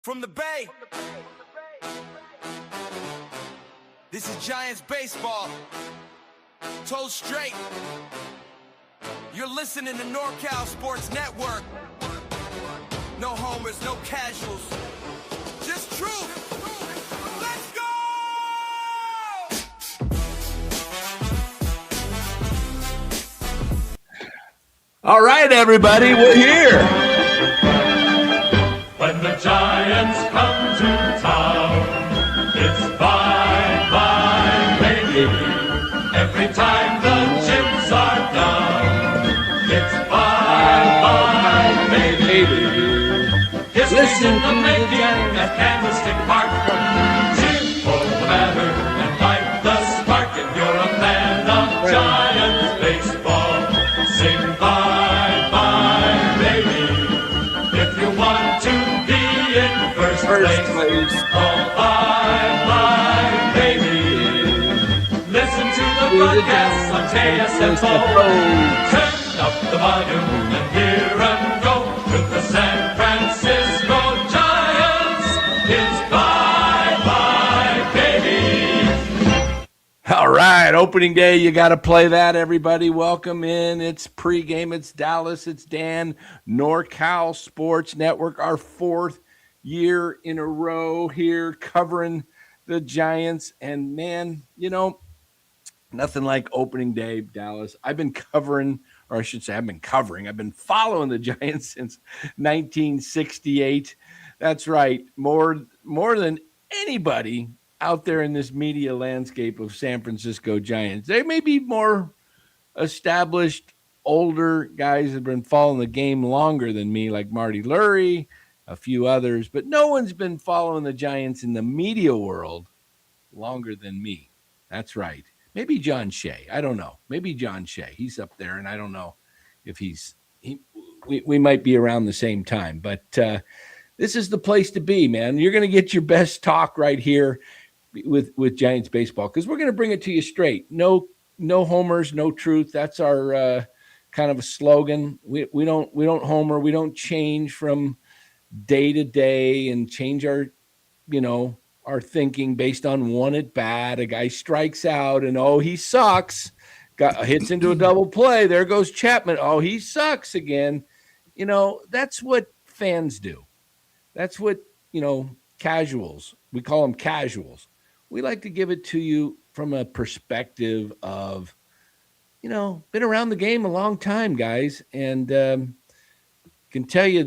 From the Bay, this is Giants baseball, told straight. You're listening to NorCal Sports Network. No homers, no casuals, just truth. Let's go! All right, everybody, we're here. When the Giants come to town, it's bye, bye, baby. Every time the chips are down, it's bye, bye, baby. History's in the making at Candlestick Park. Cheer for the banner and light the spark. If you're a fan of Giants baseball, sing bye, bye, baby. If you want to first place. Oh, bye, baby. Listen to the broadcast on KSFO. Turn up the volume and hear and go with the San Francisco Giants. It's bye, baby. All right, opening day, you got to play that, everybody. Welcome in. It's pregame. It's Dallas. It's Dan. NorCal Sports Network, our fourth year in a row here covering the Giants. And man, you know, nothing like opening day, Dallas. I've been covering, or I should say I've been following the Giants since 1968. That's right. More than anybody out there in this media landscape of San Francisco Giants. They may be more established, older guys that have been following the game longer than me, like Marty Lurie, a few others, but no one's been following the Giants in the media world longer than me. That's right. Maybe John Shea. I don't know. Maybe John Shea. He's up there, and I don't know if we might be around the same time. But this is the place to be, man. You're going to get your best talk right here with Giants baseball, because we're going to bring it to you straight. No homers, no truth. That's our kind of a slogan. We don't homer. We don't change from day to day and change our thinking based on one at bat. A guy strikes out and, oh, he sucks. Hits into a double play. There goes Chapman. Oh, he sucks again. You know, that's what fans do. That's what, casuals. We call them casuals. We like to give it to you from a perspective of, been around the game a long time, guys. And can tell you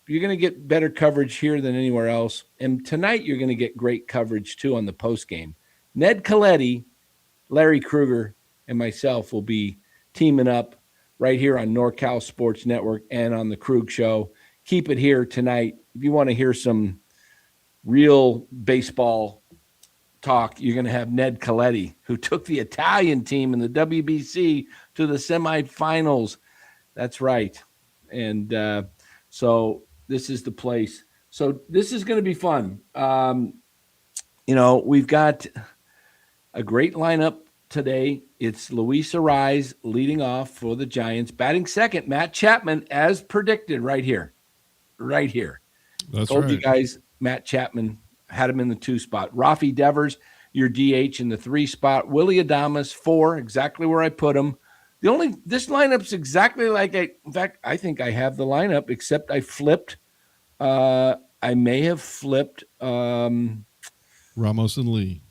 you're going to get better coverage here than anywhere else. And tonight you're going to get great coverage, too, on the postgame. Ned Colletti, Larry Krueger, and myself will be teaming up right here on NorCal Sports Network and on the Krug Show. Keep it here tonight. If you want to hear some real baseball talk, you're going to have Ned Colletti, who took the Italian team in the WBC to the semifinals. That's right. And so this is the place. So this is going to be fun. We've got a great lineup today. It's Luis Arraez leading off for the Giants. Batting second, Matt Chapman, as predicted, right here. That's Told right. you guys, Matt Chapman had him in the 2 spot. Rafi Devers, your DH, in the 3 spot. Willy Adames, 4, exactly where I put him. This lineup's exactly like in fact, I think I have the lineup, except I flipped. I may have flipped Ramos and Lee.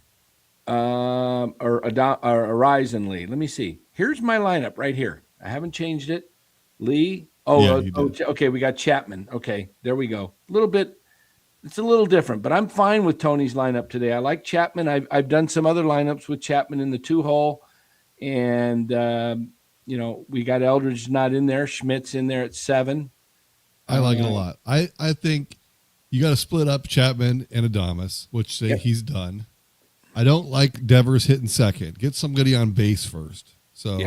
or Arraez and Lee. Let me see. Here's my lineup right here. I haven't changed it. Lee. Okay. We got Chapman. Okay, there we go. It's a little different, but I'm fine with Tony's lineup today. I like Chapman. I've done some other lineups with Chapman in the 2-hole, and we got Eldridge not in there. Schmidt's in there at 7. I like it a lot. I think you got to split up Chapman and Adames, which he's done. I don't like Devers hitting second. Get somebody on base first. So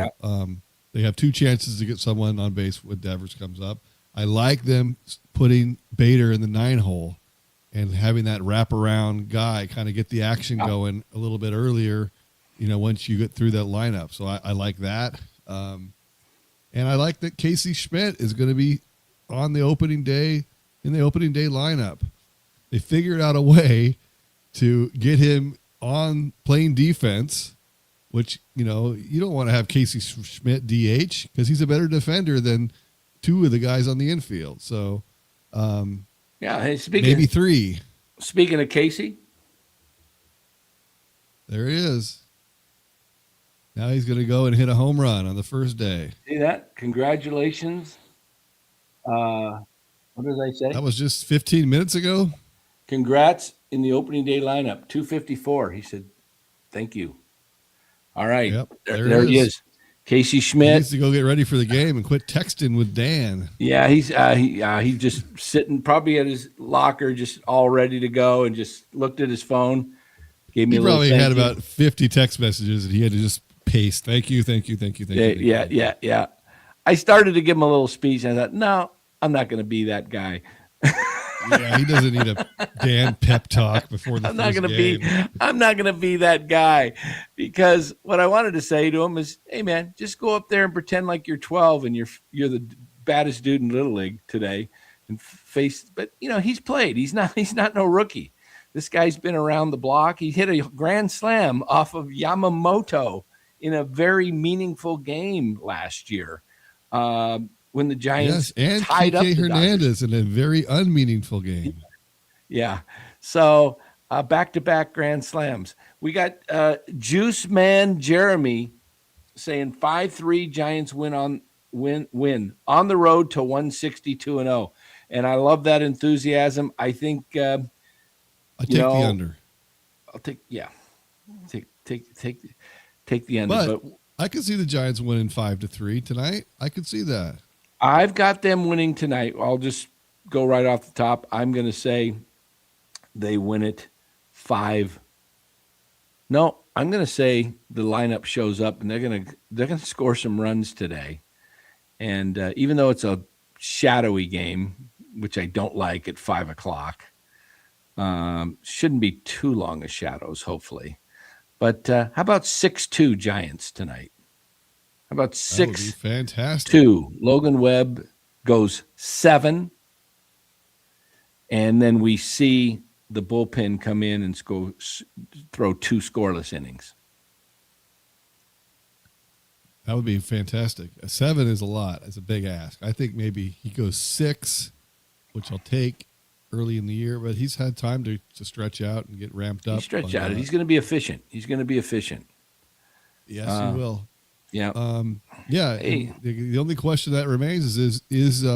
they have 2 chances to get someone on base when Devers comes up. I like them putting Bader in the 9-hole and having that wraparound guy kind of get the action going a little bit earlier, once you get through that lineup. So I like that. And I like that Casey Schmidt is going to be on the opening day, in the opening day lineup. They figured out a way to get him on playing defense, which, you don't want to have Casey Schmidt DH because he's a better defender than two of the guys on the infield. So, Hey, maybe three. Speaking of Casey, there he is. Now he's going to go and hit a home run on the first day. see that? Congratulations. What did I say? That was just 15 minutes ago. Congrats in the opening day lineup, 254. He said, "Thank you." All right, Yep, there he is. Casey He Schmidt. needs to go get ready for the game and quit texting with Dan. Yeah, he's just sitting probably at his locker, just all ready to go, and just looked at his phone. Gave me He a little probably thank had you. about 50 text messages, and he had to just paste. Thank you, thank you, thank you, thank you. Yeah. I started to give him a little speech, and I thought, no, I'm not going to be that guy. Yeah, he doesn't need a Dan pep talk before the I'm not first going to game. I'm not going to be that guy, because what I wanted to say to him is, hey man, just go up there and pretend like you're 12 and you're the baddest dude in Little League today, and face. But he's played. He's not no rookie. This guy's been around the block. He hit a grand slam off of Yamamoto in a very meaningful game last year, when the Giants And tied up Kike the Hernandez in a very unmeaningful game. Yeah. So back-to-back grand slams. We got Juice Man Jeremy saying 5-3 Giants win on the road to 162-0. And I love that enthusiasm. I think I take the under. I'll take take the under. But I could see the Giants winning 5-3 tonight. I could see that. I've got them winning tonight. I'll just go right off the top. I'm going to say they win it 5. No, I'm going to say the lineup shows up and they're going to score some runs today. And even though it's a shadowy game, which I don't like at 5:00, shouldn't be too long of shadows, hopefully. But how about 6-2 Giants tonight? How about 6-2? That would be fantastic. Logan Webb goes 7. And then we see the bullpen come in and throw 2 scoreless innings. That would be fantastic. A 7 is a lot. It's a big ask. I think maybe he goes 6, which I'll take early in the year, but he's had time to stretch out and get ramped up. He's stretched out. He's going to be efficient. Yes, he will. Yeah. Hey. The only question that remains is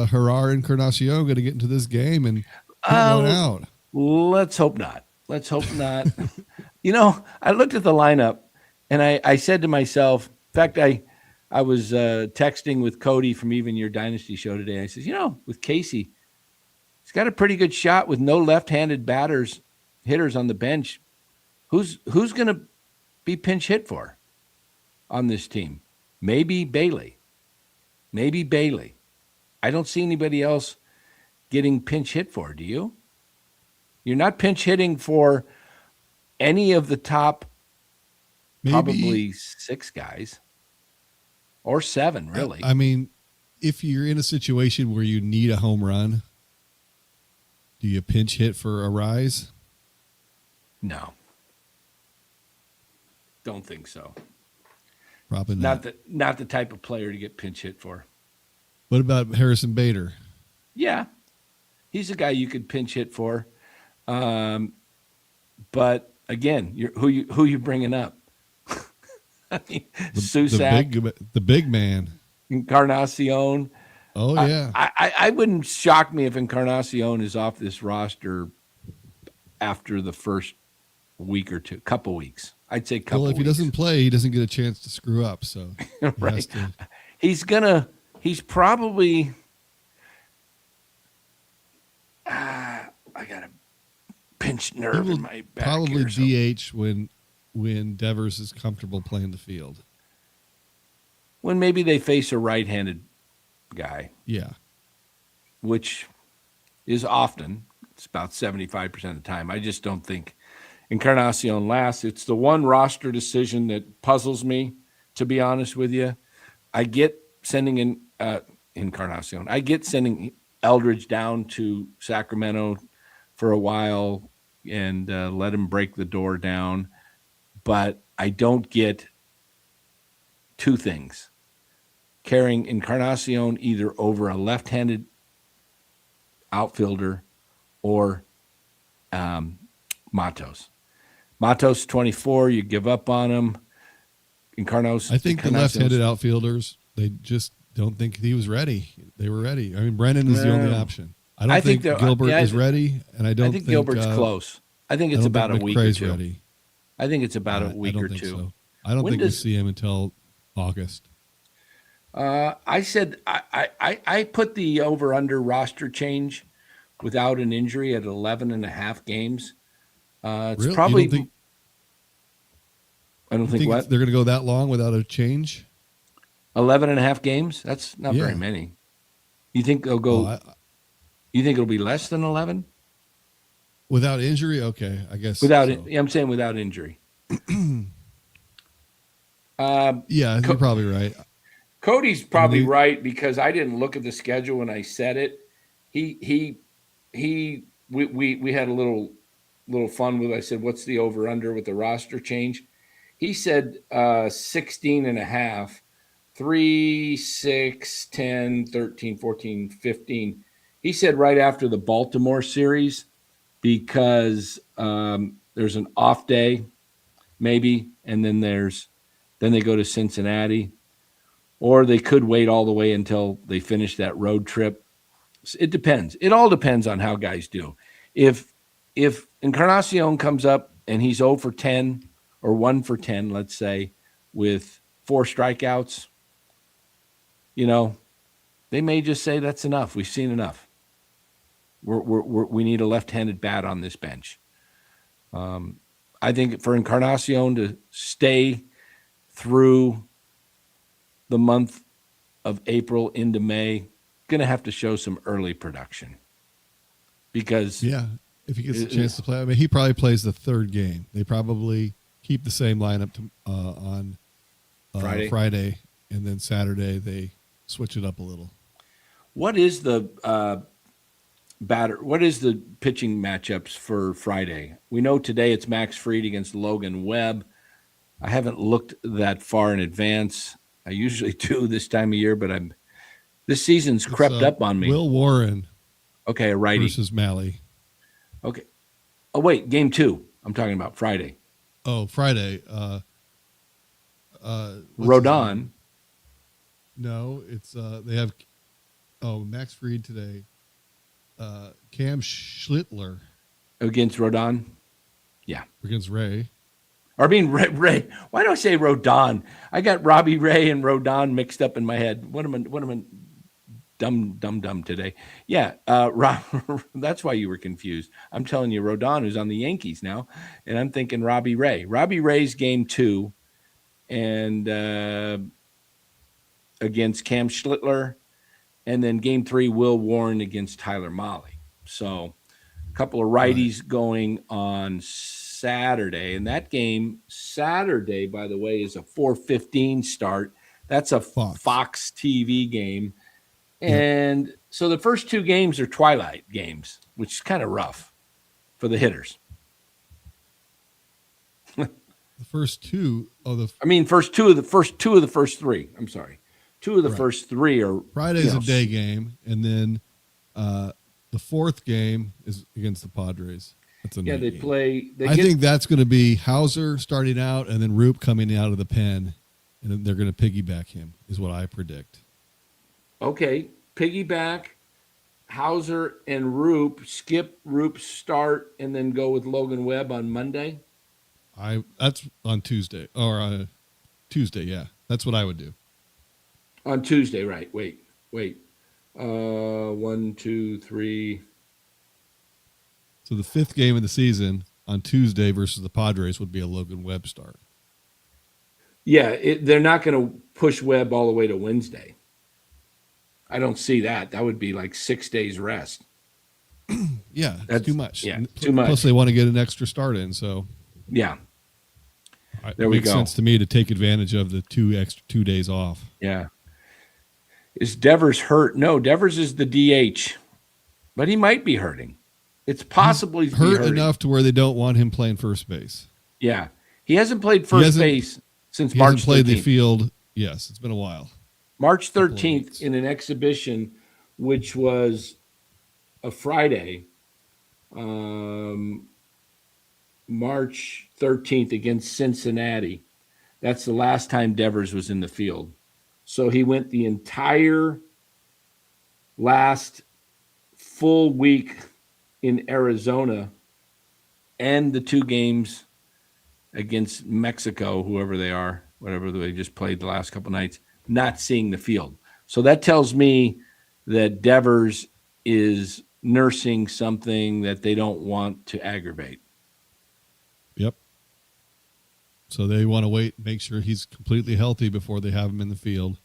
Gerard Encarnacion going to get into this game and put one out? Let's hope not. I looked at the lineup and I said to myself, in fact, I was texting with Cody from Even Your Dynasty show today. I said, with Casey, he's got a pretty good shot with no left-handed hitters on the bench. Who's going to be pinch hit for on this team? Maybe Bailey. I don't see anybody else getting pinch hit for. Do you? You're not pinch hitting for any of the top probably 6 guys or 7, really. I mean, if you're in a situation where you need a home run, do you pinch hit for a rise? No. Don't think so. Probably not. Not the type of player to get pinch hit for. What about Harrison Bader? Yeah. He's a guy you could pinch hit for. But again, who you bringing up? I mean, Susak, the big man, Encarnacion. Oh yeah. I wouldn't shock me if Encarnacion is off this roster after the first week or two, couple weeks. I'd say couple. Well, if he doesn't play, he doesn't get a chance to screw up. So right, he's probably. I got a pinched nerve in my back. Probably here, DH when Devers is comfortable playing the field. When maybe they face a right-handed guy. Yeah. Which is often. It's about 75% of the time. I just don't think Encarnacion lasts. It's the one roster decision that puzzles me, to be honest with you. I get sending in Encarnacion. I get sending Eldridge down to Sacramento for a while and let him break the door down. But I don't get two things. Carrying Encarnacion either over a left-handed outfielder or Matos. Matos 24, you give up on him. I think the left-handed outfielders, they just don't think he was ready. They were ready. I mean, Brennan is the only option. I don't think Gilbert is ready, and I don't think Gilbert's close. I think it's about a week or two. Ready. I think it's about a week or two. So. I don't think we see him until August. I said I put the over-under roster change without an injury at 11.5 games. It's really? probably. I don't think think what? They're going to go that long without a change? 11.5 games? That's not very many. You think they'll go? You think it'll be less than 11? Without injury? Okay, I guess. I'm saying without injury. Yeah, you're probably right. Cody's probably right because I didn't look at the schedule when I said it. We had a little fun with it. I said, what's the over under with the roster change? He said 16.5, 3, 6, 10, 13, 14, 15. He said right after the Baltimore series because there's an off day maybe, and then they go to Cincinnati, or they could wait all the way until they finish that road trip. It depends. It all depends on how guys do. If Encarnacion comes up and he's 0 for 10 or 1 for 10, let's say, with 4 strikeouts, they may just say that's enough. We've seen enough. We need a left-handed bat on this bench. I think for Encarnacion to stay through the month of April into May, going to have to show some early production because if he gets a chance to play, I mean, he probably plays the third game. They probably keep the same lineup on Friday, and then Saturday they switch it up a little. What is the What is the pitching matchups for Friday? We know today it's Max Fried against Logan Webb. I haven't looked that far in advance. I usually do this time of year, but this season's crept up on me. Will Warren. Okay, a righty. Versus Malley. Okay. Oh, wait, game 2. I'm talking about Friday. Oh, Friday. Rodon. No, it's they have Max Fried today. Cam Schlittler. Against Rodon? Yeah. Against Ray. Or I mean, Ray. Why do I say Rodon? I got Robbie Ray and Rodon mixed up in my head. What am I dumb today? Yeah, that's why you were confused. I'm telling you, Rodon, who's on the Yankees now, and I'm thinking Robbie Ray. Robbie Ray's game 2, and against Cam Schlittler, and then game 3, Will Warren against Tyler Mahle. So a couple of righties going on Saturday, and that game Saturday, by the way, is a 4:15 start. That's a Fox TV game. And so the first 2 games are twilight games, which is kind of rough for the hitters. The first 2 of first two of the first 3. I'm sorry. 2 of the first 3 are Friday's a day game, and then the 4th game is against the Padres. That's a night they game. play. I think that's going to be Hauser starting out, and then Roop coming out of the pen, and then they're going to piggyback him. Is what I predict. Okay, piggyback, Hauser and Roop, skip Roop's start, and then go with Logan Webb on Monday? That's on Tuesday. Or Tuesday, yeah. That's what I would do. On Tuesday, right. Wait. 1, 2, 3. So the 5th game of the season on Tuesday versus the Padres would be a Logan Webb start. Yeah, they're not going to push Webb all the way to Wednesday. I don't see that. That would be like 6 days rest. Yeah, that's too much. Yeah, too much. Plus, they want to get an extra start in. So yeah, there we go. It makes sense to me to take advantage of the 2 days off. Yeah. Is Devers hurt? No, Devers is the DH, but he might be hurting. It's possibly He's hurt enough to where they don't want him playing first base. Yeah. He hasn't played first base since March 13th. He hasn't played the field. Yes, it's been a while. March 13th in an exhibition, which was a Friday, March 13th against Cincinnati. That's the last time Devers was in the field. So he went the entire last full week in Arizona and the 2 games against Mexico, whoever they are, whatever they just played the last couple nights, not seeing the field. So that tells me that Devers is nursing something that they don't want to aggravate. Yep. So they want to wait, make sure he's completely healthy before they have him in the field.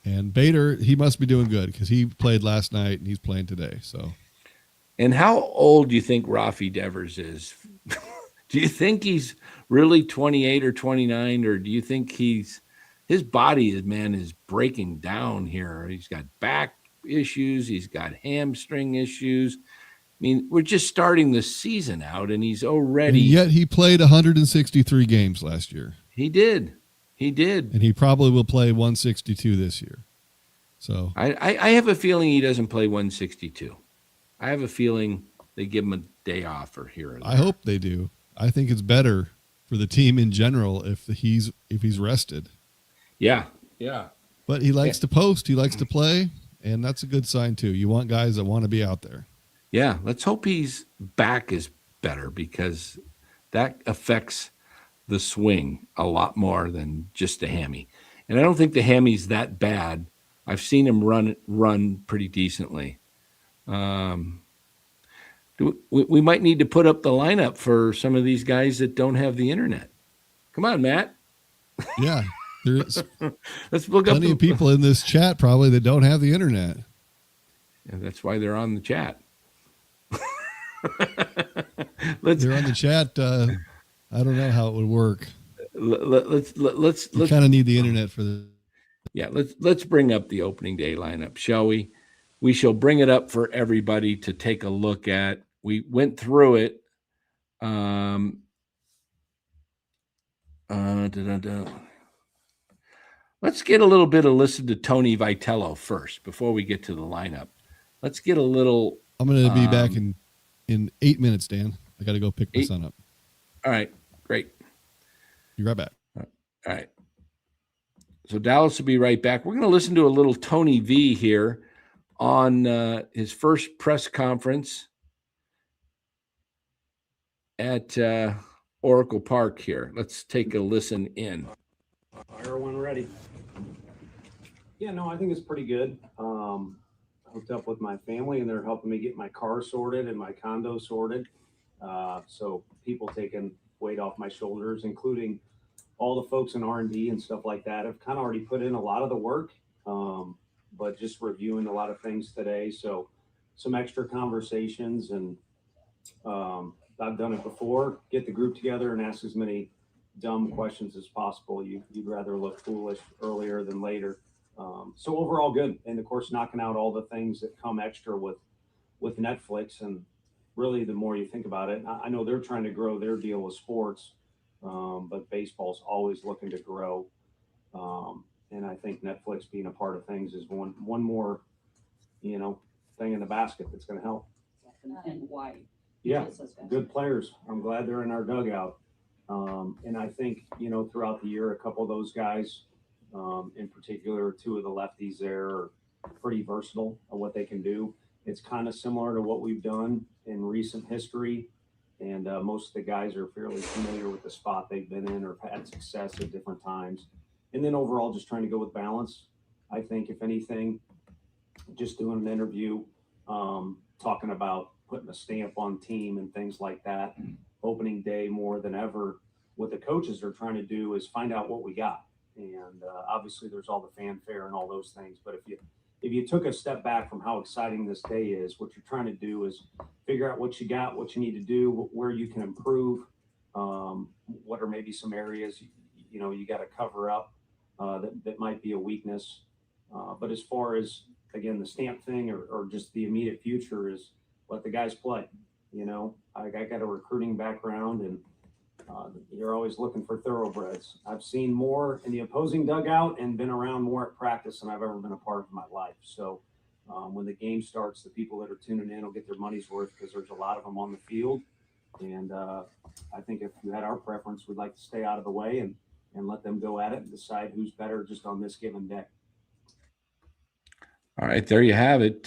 And Bader, he must be doing good because he played last night and he's playing today. So, and how old do you think Rafi Devers is? Do you think he's really 28 or 29, or do you think his body is breaking down here? He's got back issues. He's got hamstring issues. I mean, we're just starting the season out, and he's already. And yet he played 163 games last year. He did. And he probably will play 162 this year. So I have a feeling he doesn't play 162. I have a feeling they give him a day off or here or there. I hope they do. I think it's better for the team in general if he's rested. Yeah. But he likes to post. He likes to play, and that's a good sign too. You want guys that want to be out there. Yeah, let's hope his back is better because that affects the swing a lot more than just a hammy. And I don't think the hammy's that bad. I've seen him run pretty decently. We might need to put up the lineup for some of these guys that don't have the internet. Come on, Matt. Yeah, there's let's look plenty of people in this chat probably that don't have the internet. And that's why they're on the chat. They're on the chat. I don't know how it would work. Let's kind of need the internet for the. Yeah, let's bring up the opening day lineup, shall we? We shall bring it up for everybody to take a look at. We went through it. Let's get a little bit of listen to Tony Vitello first before we get to the lineup. Let's get a little. I'm going to be back in 8 minutes, Dan. I got to go pick my son up. All right, great. Be right back. All right. So Dallas will be right back. We're going to listen to a little Tony V here on his first press conference at Oracle Park here. Let's take a listen in. Fire one ready. Yeah, no, I think it's pretty good. Hooked up with my family, and they're helping me get my car sorted and my condo sorted. So people taking weight off my shoulders, including all the folks in R&D and stuff like that, have kind of already put in a lot of the work, but just reviewing a lot of things today. So some extra conversations, and I've done it before. Get the group together and ask as many dumb questions as possible. You'd rather look foolish earlier than later. So overall good. And of course, knocking out all the things that come extra with Netflix. And really, the more you think about it, I know they're trying to grow their deal with sports, but baseball's always looking to grow. And I think Netflix being a part of things is one more, thing in the basket that's going to help. And why? Yeah, good players. I'm glad they're in our dugout. And I think, throughout the year, a couple of those guys, in particular, 2 of the lefties there are pretty versatile at what they can do. It's kind of similar to what we've done in recent history. And most of the guys are fairly familiar with the spot they've been in or have had success at different times. And then overall, just trying to go with balance. I think, if anything, just doing an interview, talking about putting a stamp on team and things like that. Opening day more than ever, what the coaches are trying to do is find out what we got. And obviously there's all the fanfare and all those things. But if you took a step back from how exciting this day is, what you're trying to do is figure out what you got, what you need to do, where you can improve, what are maybe some areas, you got to cover up that might be a weakness. But as far as, again, the stamp thing or just the immediate future is let the guys play. You know, I got a recruiting background, and you're always looking for thoroughbreds. I've seen more in the opposing dugout and been around more at practice than I've ever been a part of in my life. So when the game starts, the people that are tuning in will get their money's worth because there's a lot of them on the field. And I think if you had our preference, we'd like to stay out of the way and let them go at it and decide who's better just on this given day. All right, there you have it.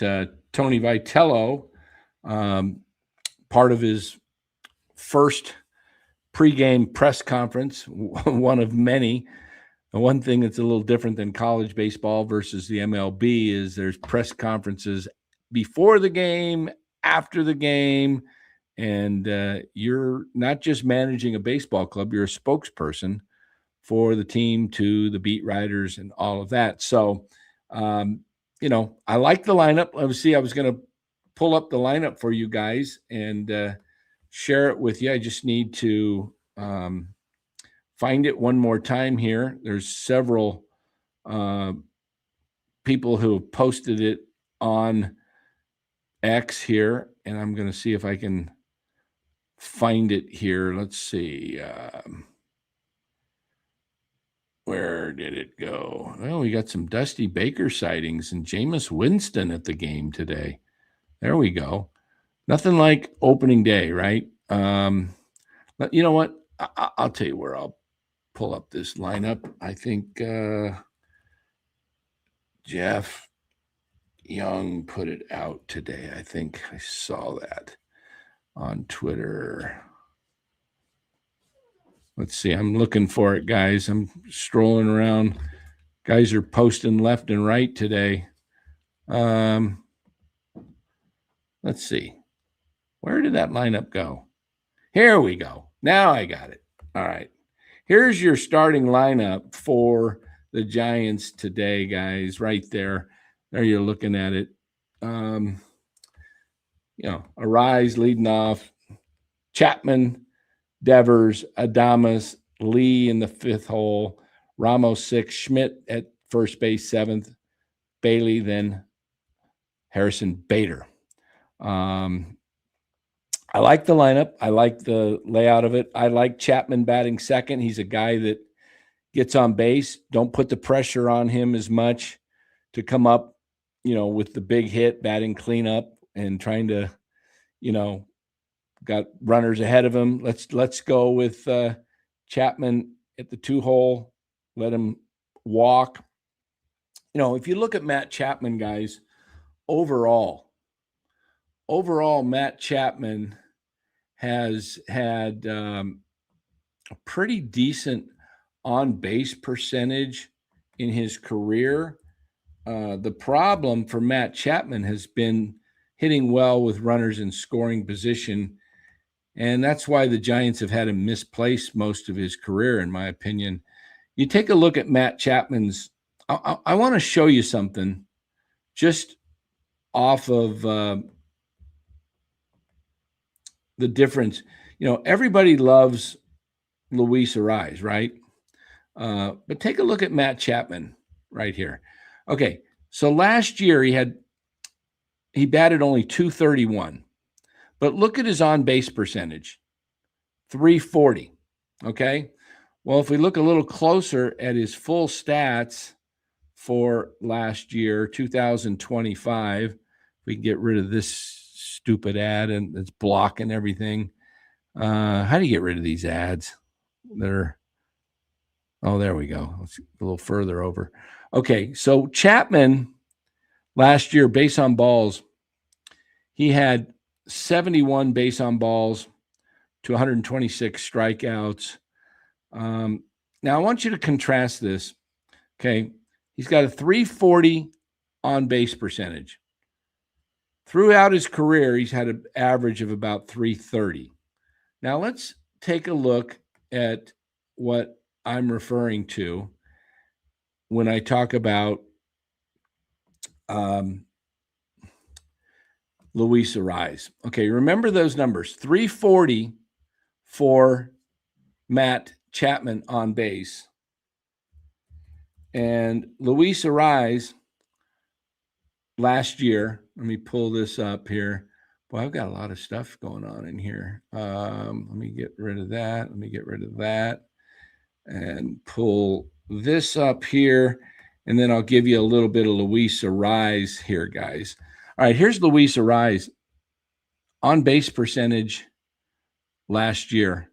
Tony Vitello, part of his first pregame press conference, one of many. The one thing that's a little different than college baseball versus the MLB is there's press conferences before the game, after the game, and you're not just managing a baseball club, you're a spokesperson for the team to the beat writers and all of that. So, you know, I like the lineup. Obviously, I was going to pull up the lineup for you guys and share it with you. I just need to find it one more time here. There's several people who have posted it on X here, and I'm going to see if I can find it here. Let's see. Where did it go? Well, we got some Dusty Baker sightings and Jameis Winston at the game today. There we go. Nothing like opening day, right? But you know what? I'll tell you where I'll pull up this lineup. I think Jeff Young put it out today. I think I saw that on Twitter. Let's see. I'm looking for it, guys. I'm strolling around. Guys are posting left and right today. Let's see. Where did that lineup go? Here we go. Now I got it. All right. Here's your starting lineup for the Giants today, guys. Right there. There you're looking at it. You know, Arise leading off. Chapman, Devers, Adames, Lee in the fifth hole, Ramos sixth, Schmidt at first base seventh, Bailey, then Harrison Bader. I like the lineup. I like the layout of it. I like Chapman batting second. He's a guy that gets on base. Don't put the pressure on him as much to come up, you know, with the big hit, batting cleanup and trying to, you know, got runners ahead of him. Let's go with Chapman at the two hole. Let him walk. You know, if you look at Matt Chapman, guys, overall, Matt Chapman has had a pretty decent on-base percentage in his career. The problem for Matt Chapman has been hitting well with runners in scoring position. And that's why the Giants have had him misplaced most of his career, in my opinion. You take a look at Matt Chapman's. I want to show you something just off of the difference. You know, everybody loves Luis Arise, right? But take a look at Matt Chapman right here. Okay, so last year he batted only .231. But look at his on-base percentage, .340, okay? Well, if we look a little closer at his full stats for last year, 2025, we can get rid of this stupid ad and it's blocking everything. How do you get rid of these ads? Oh, there we go. Let's get a little further over. Okay, so Chapman last year, base on balls, he had 71 base on balls to 126 strikeouts. Now, I want you to contrast this. Okay. He's got a .340 on base percentage. Throughout his career, he's had an average of about .330. Now, let's take a look at what I'm referring to when I talk about Luis Arise. Okay, remember those numbers. .340 for Matt Chapman on base. And Luis Arise last year, let me pull this up here. Well, I've got a lot of stuff going on in here. Let me get rid of that. Let me get rid of that and pull this up here. And then I'll give you a little bit of Luis Arraez here, guys. All right, here's Luis Arraez. On base percentage last year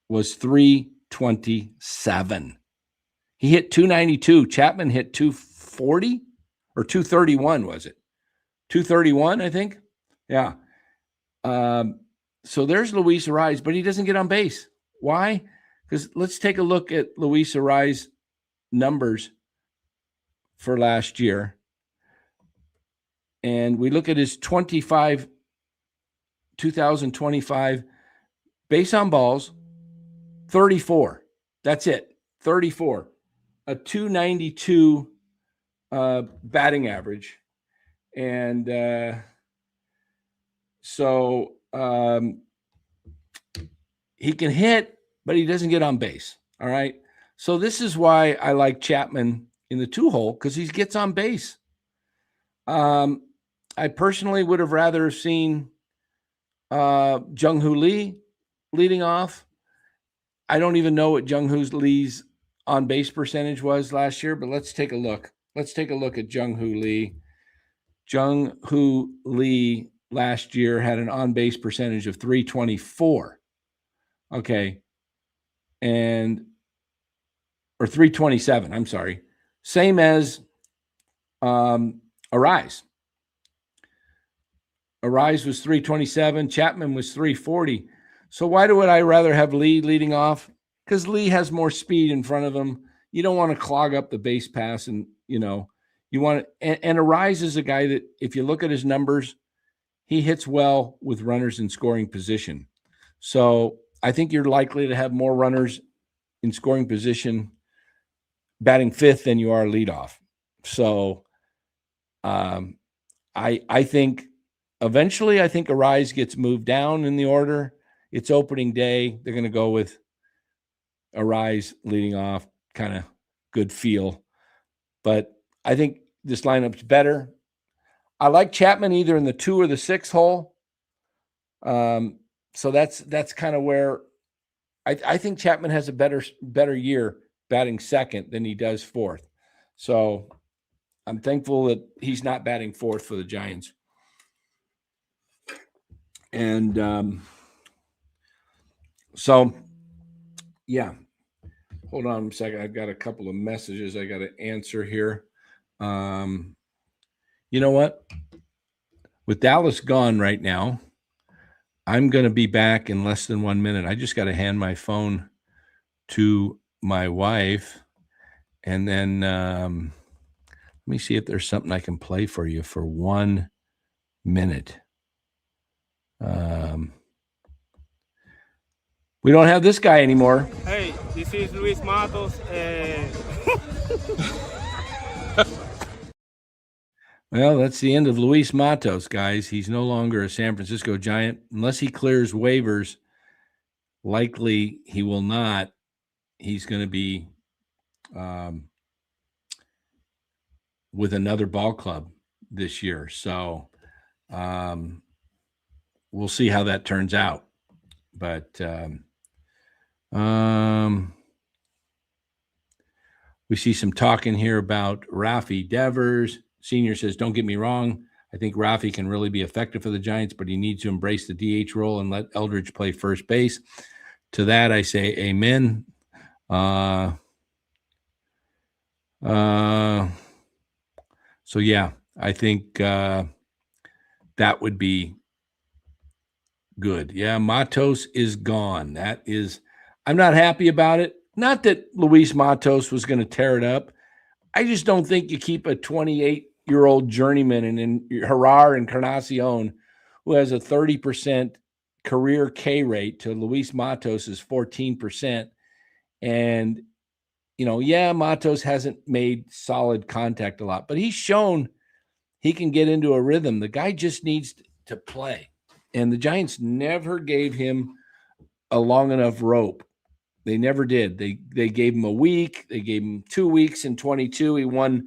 was .327. He hit .292. Chapman hit .240 or .231, was it? .231, I think. Yeah. So there's Luis Arraez, but he doesn't get on base. Why? Because let's take a look at Luis Arraez numbers for last year. And we look at his 2025 base on balls, 34. That's it, 34. A .292 batting average. And so he can hit, but he doesn't get on base. All right. So this is why I like Chapman in the 2-hole, because he gets on base. I personally would have rather seen Jung-Hoo Lee leading off. I don't even know what Jung-Hoo Lee's on base percentage was last year, but let's take a look. Let's take a look at Jung-Hoo Lee. Jung-Hoo Lee last year had an on base percentage of .324. Okay. Or .327, I'm sorry. Same as Arraez. Arraez was .327. Chapman was .340. So why would I rather have Lee leading off? Because Lee has more speed in front of him. You don't want to clog up the base pass, and you want to, and Arraez is a guy that, if you look at his numbers, he hits well with runners in scoring position. So I think you're likely to have more runners in scoring position batting fifth than you are leadoff. So I think eventually Arraez gets moved down in the order. It's opening day. They're going to go with Arraez leading off, kind of good feel. But I think this lineup's better. I like Chapman either in the 2 or the 6 hole. So that's kind of where I think Chapman has a better year batting second than he does fourth. So I'm thankful that he's not batting fourth for the Giants. And so, yeah. Hold on a second. I've got a couple of messages I got to answer here. You know what? With Dallas gone right now, I'm going to be back in less than 1 minute. I just got to hand my phone to my wife. And then let me see if there's something I can play for you for 1 minute. We don't have this guy anymore. Hey, this is Luis Matos. Well, that's the end of Luis Matos, guys. He's no longer a San Francisco Giant. Unless he clears waivers, likely he will not. He's going to be with another ball club this year. So we'll see how that turns out. But we see some talking here about Rafi Devers. Senior says, don't get me wrong. I think Rafi can really be effective for the Giants, but he needs to embrace the DH role and let Eldridge play first base. To that, I say amen. So, yeah, I think that would be good. Yeah, Matos is gone. I'm not happy about it. Not that Luis Matos was going to tear it up. I just don't think you keep a 28-year-old journeyman in Herrera and Encarnacion, who has a 30% career K rate, to Luis Matos' 14%. And, Matos hasn't made solid contact a lot, but he's shown he can get into a rhythm. The guy just needs to play. And the Giants never gave him a long enough rope. They never did. They gave him a week. They gave him 2 weeks in 22. He won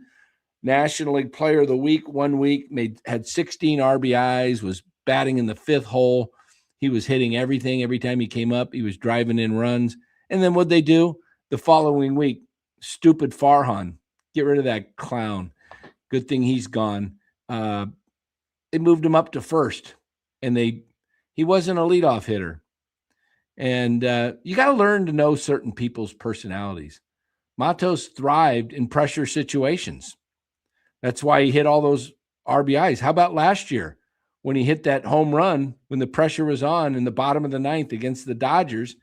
National League Player of the Week 1 week, had 16 RBIs, was batting in the fifth hole. He was hitting everything. Every time he came up, he was driving in runs. And then what'd they do? The following week, stupid Farhan. Get rid of that clown. Good thing he's gone. They moved him up to first, and he wasn't a leadoff hitter. And you got to learn to know certain people's personalities. Matos thrived in pressure situations. That's why he hit all those RBIs. How about last year when he hit that home run when the pressure was on in the bottom of the ninth against the Dodgers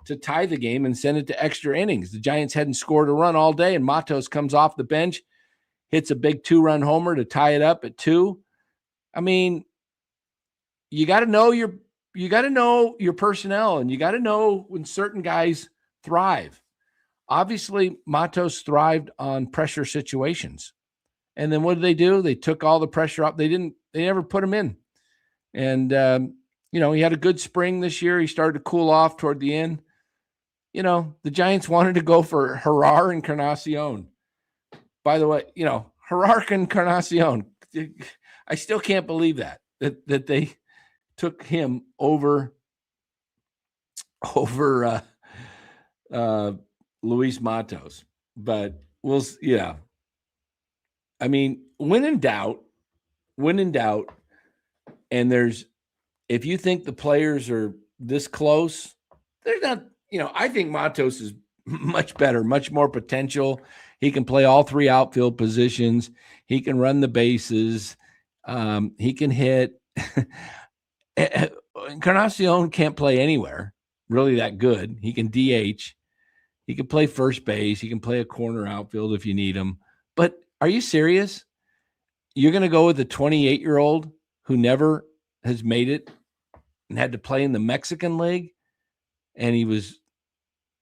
to tie the game and send it to extra innings? The Giants hadn't scored a run all day, and Matos comes off the bench, hits a big 2-run homer to tie it up at 2. I mean, you got to know your personnel, and you got to know when certain guys thrive. Obviously, Matos thrived on pressure situations. And then what did they do? They took all the pressure up. They never put him in. And, he had a good spring this year. He started to cool off toward the end. The Giants wanted to go for Harar and Encarnacion. By the way, Harar and Encarnacion, I still can't believe that they took him over Luis Matos. But I mean, when in doubt, and if you think the players are this close, they're not, I think Matos is much better, much more potential. He can play all 3 outfield positions. He can run the bases. He can hit. Encarnacion can't play anywhere really that good. He can DH. He can play first base. He can play a corner outfield if you need him. But are you serious? You're going to go with a 28-year-old who never has made it and had to play in the Mexican League, and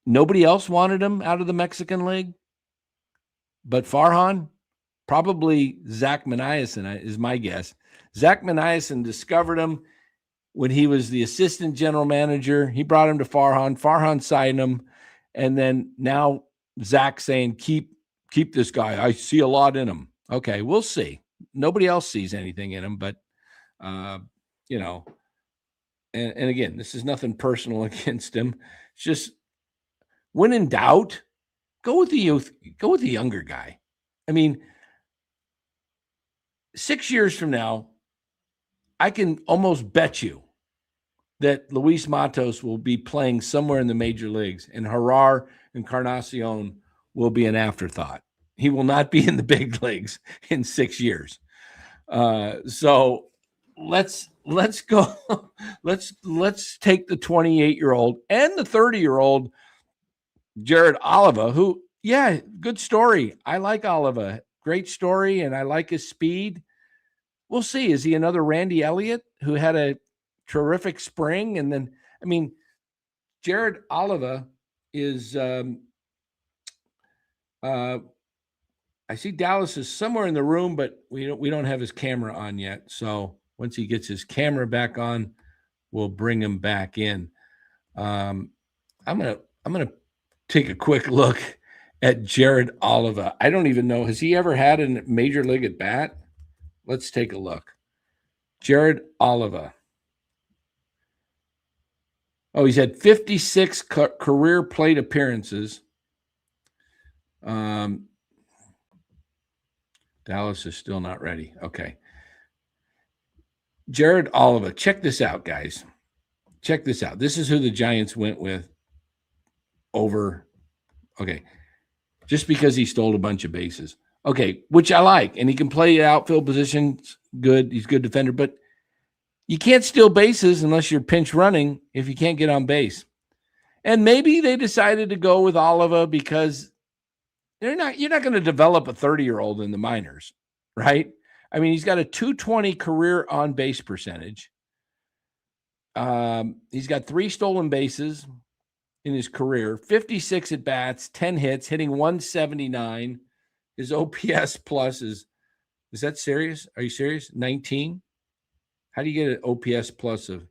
nobody else wanted him out of the Mexican League but Farhan? Probably Zach Maniason is my guess. Zach Maniason discovered him when he was the assistant general manager. He brought him to Farhan. Farhan signed him. And then now Zach saying, keep this guy. I see a lot in him. Okay, we'll see. Nobody else sees anything in him, but, and again, this is nothing personal against him. It's just when in doubt, go with the youth, go with the younger guy. I mean, 6 years from now, I can almost bet you that Luis Matos will be playing somewhere in the major leagues, and Harar and Encarnacion will be an afterthought. He will not be in the big leagues in 6 years. So let's go. let's take the 28-year-old and the 30-year-old Jared Oliva, who, good story. I like Oliva. Great story, and I like his speed. We'll see. Is he another Randy Elliott who had a terrific spring? And then, I mean, Jared Oliva is I see Dallas is somewhere in the room, but we don't have his camera on yet. So once he gets his camera back on, we'll bring him back in. I'm gonna take a quick look at Jared Oliva. I don't even know, has he ever had a major league at bat? Let's take a look. Jared Oliva. Oh, he's had 56 career plate appearances. Dallas is still not ready. Okay. Jared Oliva. Check this out, guys. Check this out. This is who the Giants went with over. Okay. Just because he stole a bunch of bases. Okay. Which I like. And he can play outfield positions. Good. He's a good defender. But you can't steal bases unless you're pinch running if you can't get on base. And maybe they decided to go with Oliva because you're not going to develop a 30-year-old in the minors, right? I mean, he's got a .220 career on base percentage. He's got 3 stolen bases in his career, 56 at bats, 10 hits, hitting 179. His OPS plus is that serious? Are you serious? 19? How do you get an OPS plus of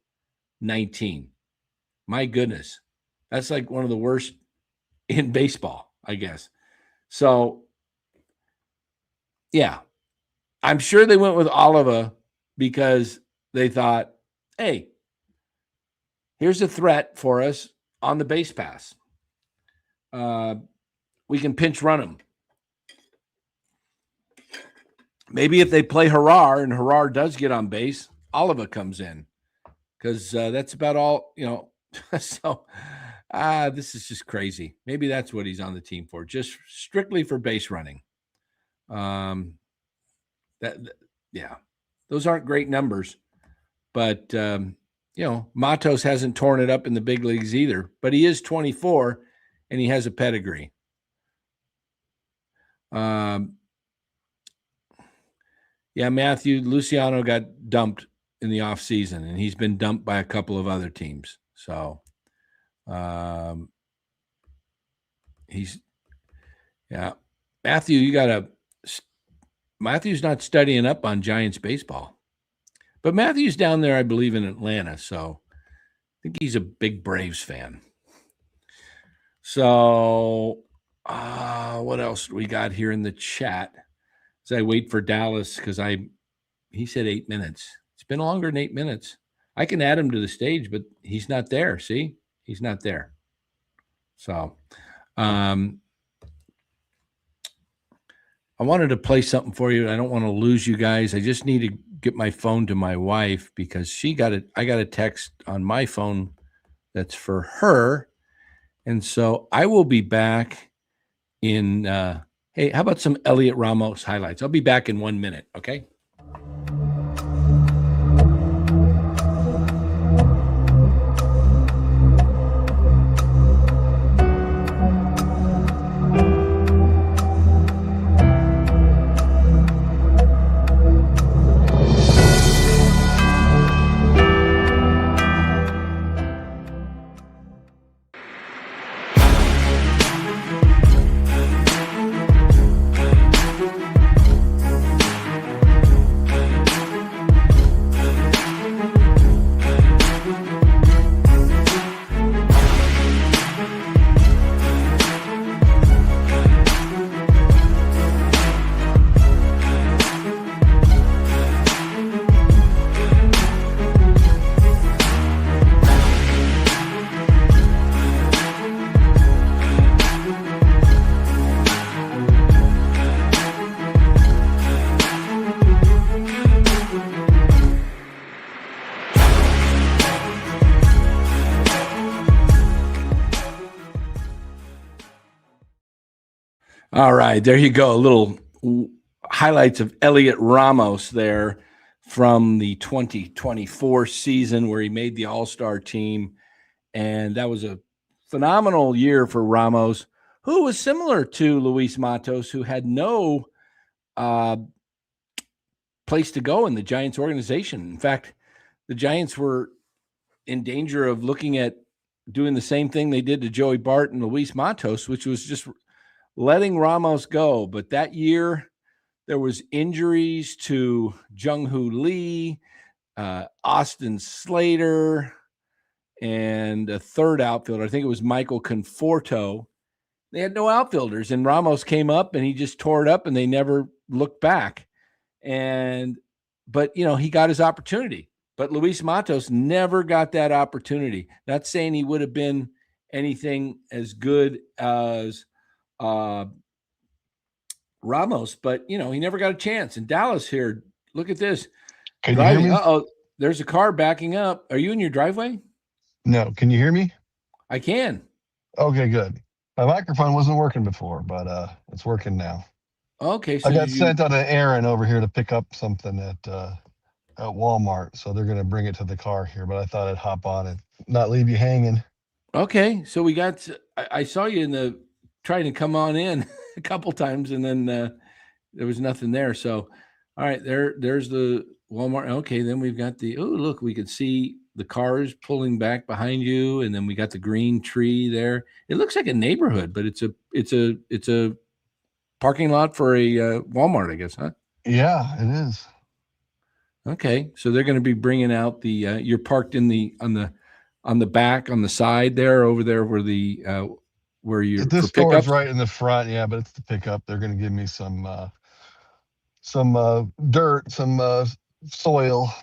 19? My goodness. That's like one of the worst in baseball, I guess. So, yeah, I'm sure they went with Oliva because they thought hey, here's a threat for us on the base pass. We can pinch run them. Maybe if they play Harar and Harar does get on base, Oliva comes in because that's about all, So this is just crazy. Maybe that's what he's on the team for, just strictly for base running. Yeah, those aren't great numbers, but Matos hasn't torn it up in the big leagues either. But he is 24, and he has a pedigree. Yeah, Matthew, Luciano got dumped in the offseason, and he's been dumped by a couple of other teams. So Matthew, Matthew's not studying up on Giants baseball. But Matthew's down there, I believe, in Atlanta, so I think he's a big Braves fan. So what else do we got here in the chat? As I wait for Dallas, because he said 8 minutes. It's been longer than 8 minutes. I can add him to the stage, but he's not there. See? He's not there. So I wanted to play something for you. I don't want to lose you guys. I just need to get my phone to my wife because I got a text on my phone that's for her. And so I will be back in hey, how about some Elliot Ramos highlights? I'll be back in 1 minute, okay? All right, there you go. A little highlights of Elliot Ramos there from the 2024 season where he made the All-Star team. And that was a phenomenal year for Ramos, who was similar to Luis Matos, who had no place to go in the Giants organization. In fact, the Giants were in danger of looking at doing the same thing they did to Joey Bart and Luis Matos, which was just letting Ramos go. But that year, there was injuries to Jung-Hoo Lee, Austin Slater, and a third outfielder. I think it was Michael Conforto. They had no outfielders, and Ramos came up, and he just tore it up, and they never looked back. But he got his opportunity. But Luis Matos never got that opportunity. Not saying he would have been anything as good as Ramos, but he never got a chance. And Dallas here, look at this. Can you hear me? Uh-oh, there's a car backing up. Are you in your driveway? No. Can you hear me? I can. Okay, good. My microphone wasn't working before, but it's working now. Okay, so I got sent on an errand over here to pick up something at Walmart, so they're going to bring it to the car here, but I thought I'd hop on and not leave you hanging. Okay, so I saw you trying to come on in a couple times, and then there was nothing there. So, all right, there's the Walmart. Okay, then we've got look, we could see the cars pulling back behind you, and then we got the green tree there. It looks like a neighborhood, but it's a parking lot for a Walmart, I guess, huh? Yeah, it is. Okay, so they're going to be bringing out the you're parked on the back, on the side there, over there where you this store is right in the front, yeah, but it's the pickup. They're going to give me some dirt, some soil.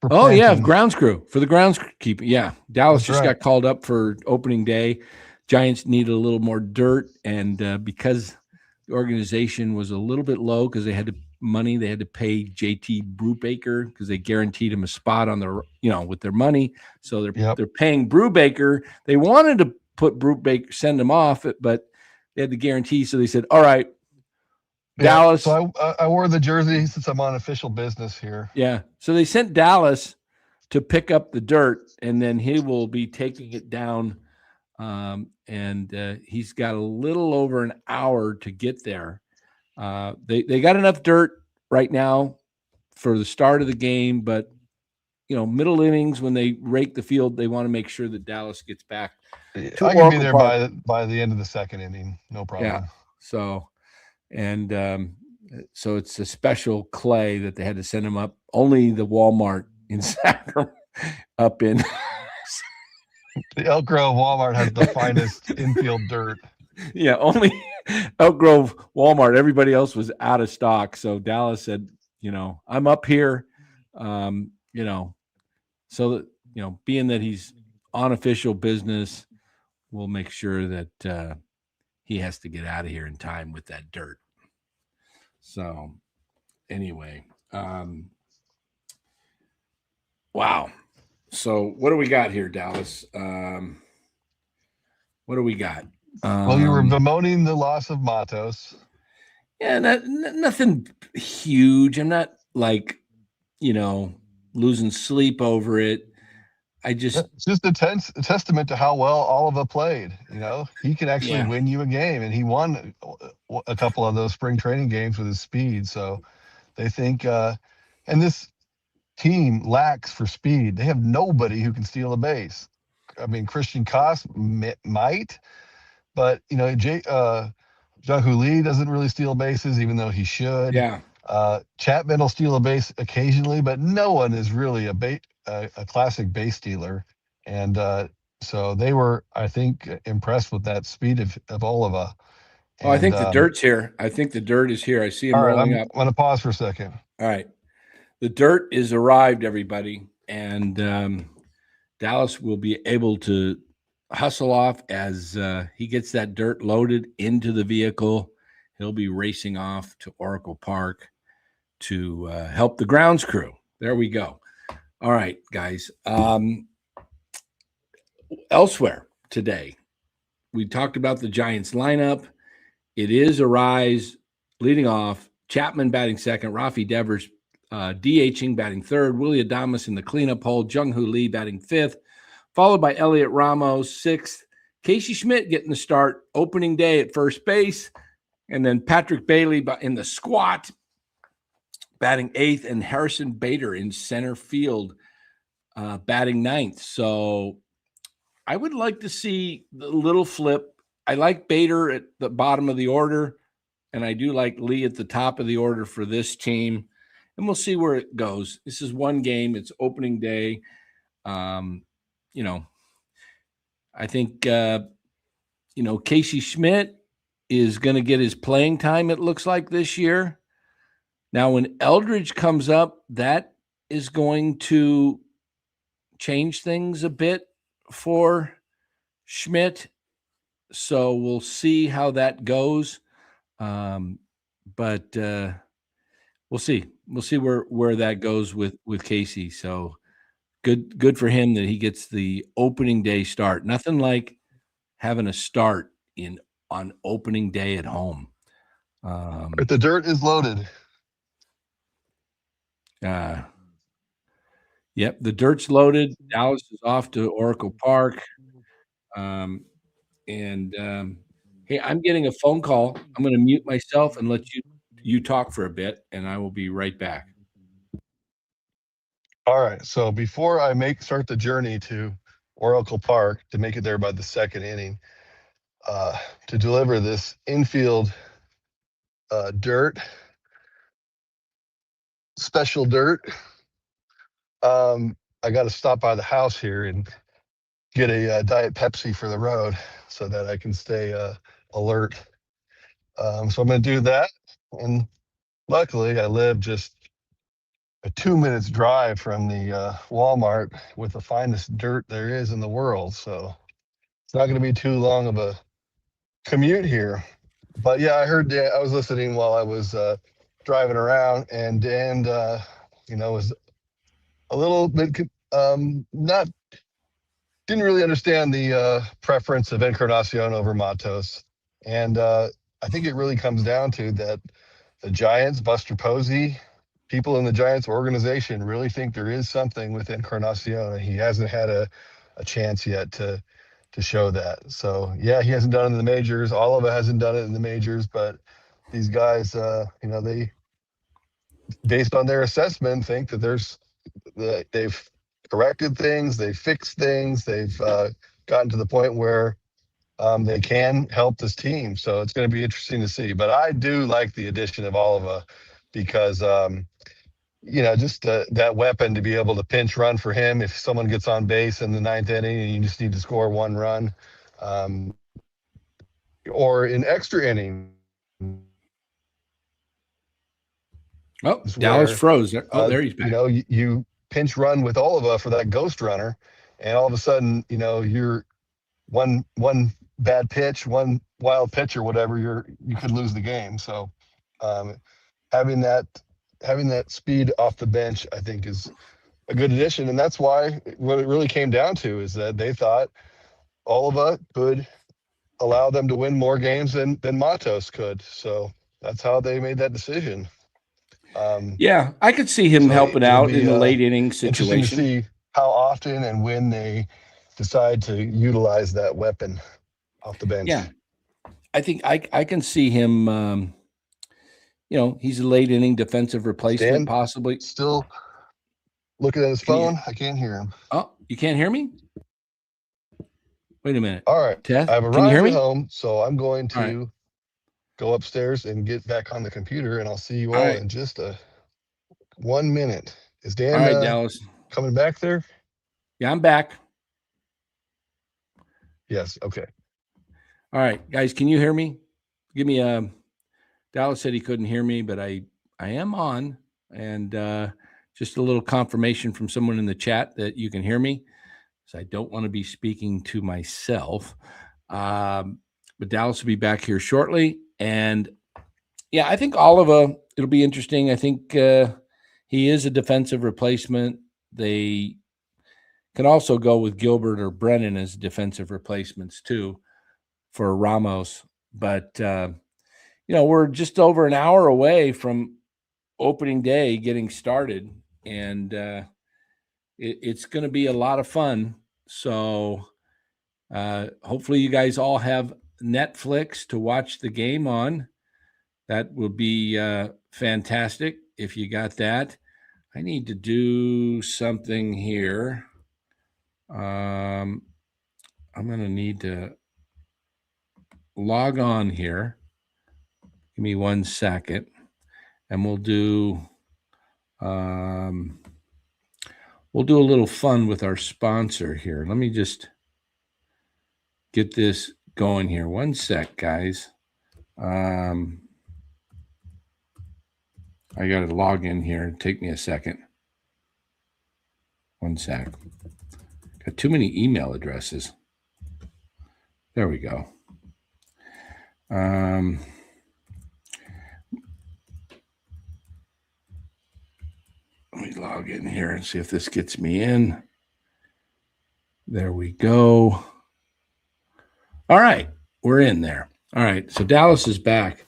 Oh yeah, planting. grounds crew for the groundskeeper. Yeah, Dallas That's just right. got called up for opening day. Giants needed a little more dirt, and because the organization was a little bit low because they had to pay JT Brubaker because they guaranteed him a spot on their with their money. So they're paying Brubaker. They wanted to put Brubaker, send him off, but they had the guarantee. So they said, "All right, Dallas." So I wore the jersey since I'm on official business here. Yeah. So they sent Dallas to pick up the dirt, and then he will be taking it down. And he's got a little over an hour to get there. They got enough dirt right now for the start of the game, but middle innings when they rake the field, they want to make sure that Dallas gets back to I can be Oracle there Park. by the end of the second inning, no problem. Yeah. So, so it's a special clay that they had to send him up. Only the Walmart in Sacramento up in. The Elk Grove Walmart has the finest infield dirt. Yeah, only Elk Grove Walmart. Everybody else was out of stock. So Dallas said, I'm up here, so that, being that he's on official business, we'll make sure that he has to get out of here in time with that dirt. So anyway, wow. So what do we got here, Dallas? What do we got? Well, you were bemoaning the loss of Matos. Yeah, nothing huge. I'm not losing sleep over it. It's just a testament to how well Oliva played. He can actually win you a game, and he won a couple of those spring training games with his speed. So they think, and this team lacks for speed. They have nobody who can steal a base. I mean, Christian Koss might, but Jung-Hoo Lee doesn't really steal bases, even though he should. Yeah. Chapman will steal a base occasionally, but no one is really a classic base stealer. And so they were, I think, impressed with that speed of Oliva. I think the dirt's here. I think the dirt is here. I see him rolling up. I'm going to pause for a second. All right. The dirt is arrived, everybody. And Dallas will be able to hustle off as he gets that dirt loaded into the vehicle. He'll be racing off to Oracle Park to help the grounds crew. There we go. All right, guys. Elsewhere today, we talked about the Giants lineup. It is Arise leading off, Chapman batting second, Rafi Devers DHing batting third, Willie Adames in the cleanup hole, Jung-Hoo Lee batting fifth, followed by Elliot Ramos sixth, Casey Schmidt getting the start opening day at first base, and then Patrick Bailey in the squat batting eighth, and Harrison Bader in center field batting ninth. So I would like to see the little flip. I like Bader at the bottom of the order, and I do like Lee at the top of the order for this team. And we'll see where it goes. This is one game. It's opening day. I think, Casey Schmidt is going to get his playing time, it looks like, this year. Now, when Eldridge comes up, that is going to change things a bit for Schmidt. So we'll see how that goes. But we'll see. We'll see where that goes with Casey. So good for him that he gets the opening day start. Nothing like having a start on opening day at home. But the dirt is loaded. Yep, the dirt's loaded. Dallas is off to Oracle Park. Hey, I'm getting a phone call. I'm going to mute myself and let you talk for a bit, and I will be right back. All right. So before I start the journey to Oracle Park to make it there by the second inning, to deliver this infield dirt, special dirt, I got to stop by the house here and get a Diet Pepsi for the road so that I can stay alert. So I'm going to do that. And luckily, I live just a 2 minutes drive from the Walmart with the finest dirt there is in the world. So it's not going to be too long of a commute here. But yeah, I heard Dan, I was listening while I was driving around, and Dan, was a little bit not didn't really understand the preference of Encarnacion over Matos, and I think it really comes down to that the Giants, Buster Posey, people in the Giants organization really think there is something with Encarnacion, and he hasn't had a chance yet to show that. So yeah, he hasn't done it in the majors. Oliva hasn't done it in the majors, but these guys, they, based on their assessment, think that they've corrected things, they've fixed things, they've gotten to the point where they can help this team. So it's going to be interesting to see. But I do like the addition of Oliva because, just that weapon to be able to pinch run for him if someone gets on base in the ninth inning and you just need to score one run, or in extra inning. Oh, Dallas froze. There he's back. You pinch run with Oliva for that ghost runner, and all of a sudden, you're one bad pitch, one wild pitch or whatever, you could lose the game. So having that speed off the bench, I think, is a good addition. And that's why what it really came down to is that they thought Oliva could allow them to win more games than Matos could. So that's how they made that decision. Yeah, I could see him helping out in the late inning situation. Interesting to see how often and when they decide to utilize that weapon off the bench. Yeah, I think I can see him. He's a late inning defensive replacement, Dan, possibly. Still looking at his phone. I can't hear him. Oh, you can't hear me? Wait a minute. All right, Teth, I've can you hear arrived me? at home, so I'm going to go upstairs and get back on the computer, and I'll see you all in just 1 minute. Is Dan all right, Dallas, coming back there? Yeah, I'm back. Yes. Okay. All right, guys, can you hear me? Give me a. Dallas said he couldn't hear me, but I am on, and just a little confirmation from someone in the chat that you can hear me. So I don't want to be speaking to myself, but Dallas will be back here shortly. And yeah, I think Oliva, it'll be interesting. I think he is a defensive replacement. They can also go with Gilbert or Brennan as defensive replacements too for Ramos. But, we're just over an hour away from opening day getting started, and it's going to be a lot of fun. So hopefully you guys all have Netflix to watch the game on. That would be fantastic if you got that. I need to do something here. I'm going to need to log on here. Give me 1 second, and we'll do a little fun with our sponsor here. Let me just get this going here. 1 sec, guys. I got to log in here. Take me a second. 1 sec. Got too many email addresses. There we go. Let me log in here and see if this gets me in. There we go. All right, we're in there. All right, so Dallas is back.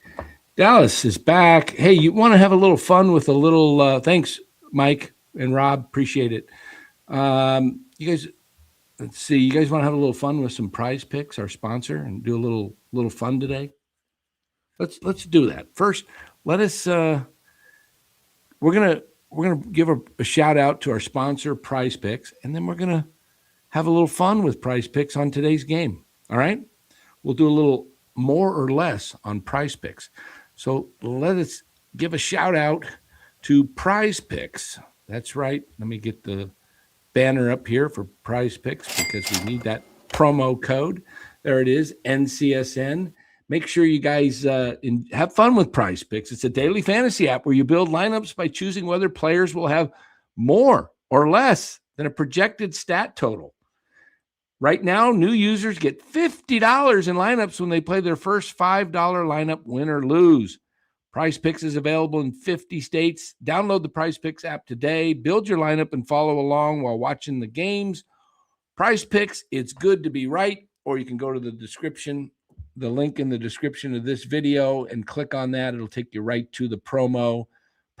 Hey, you want to have a little fun with a little thanks, Mike and Rob. Appreciate it. You guys, let's see. You guys want to have a little fun with some PrizePicks, our sponsor, and do a little fun today? Let's do that. First, let us we're gonna give a shout out to our sponsor, PrizePicks, and then we're gonna have a little fun with PrizePicks on today's game. All right? We'll do a little more or less on PrizePicks. So let us give a shout out to PrizePicks. That's right. Let me get the banner up here for PrizePicks because we need that promo code. There it is, NCSN. Make sure you guys have fun with PrizePicks. It's a daily fantasy app where you build lineups by choosing whether players will have more or less than a projected stat total. Right now, new users get $50 in lineups when they play their first $5 lineup, win or lose. PrizePicks is available in 50 states. Download the PrizePicks app today. Build your lineup and follow along while watching the games. PrizePicks, it's good to be right. Or you can go to the description, the link in the description of this video, and click on that. It'll take you right to the promo.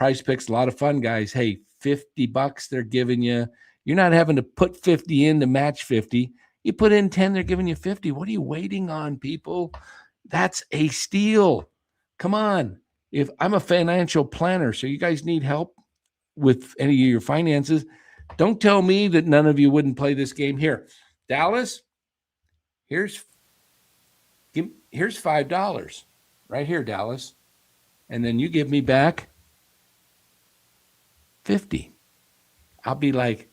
PrizePicks, a lot of fun, guys. Hey, $50 they're giving you. You're not having to put 50 in to match 50. You put in 10, they're giving you 50. What are you waiting on, people? That's a steal. Come on. If I'm a financial planner, so you guys need help with any of your finances, don't tell me that none of you wouldn't play this game. Here, Dallas, here's $5 right here, Dallas. And then you give me back 50. I'll be like,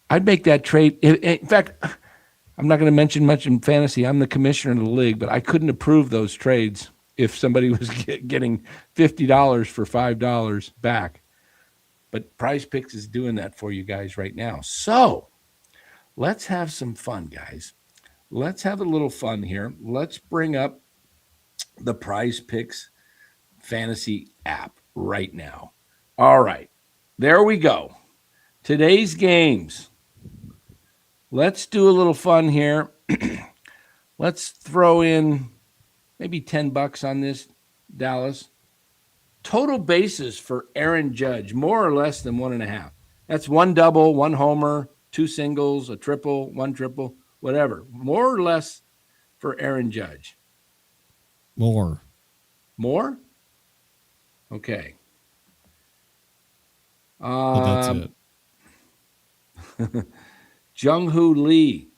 I'd make that trade. In fact, I'm not going to mention much in fantasy. I'm the commissioner of the league, but I couldn't approve those trades if somebody was getting $50 for $5 back. But PrizePicks is doing that for you guys right now. So let's have some fun, guys. Let's have a little fun here. Let's bring up the PrizePicks fantasy app right now. All right, there we go. Today's games. Let's do a little fun here. Let's throw in maybe $10 on this, Dallas. Total bases for Aaron Judge, more or less than 1.5. That's 1 double, 1 homer, 2 singles, a triple, 1 triple, whatever. More or less for Aaron Judge. More? Okay. Well, that's it. Jung-Hoo Lee,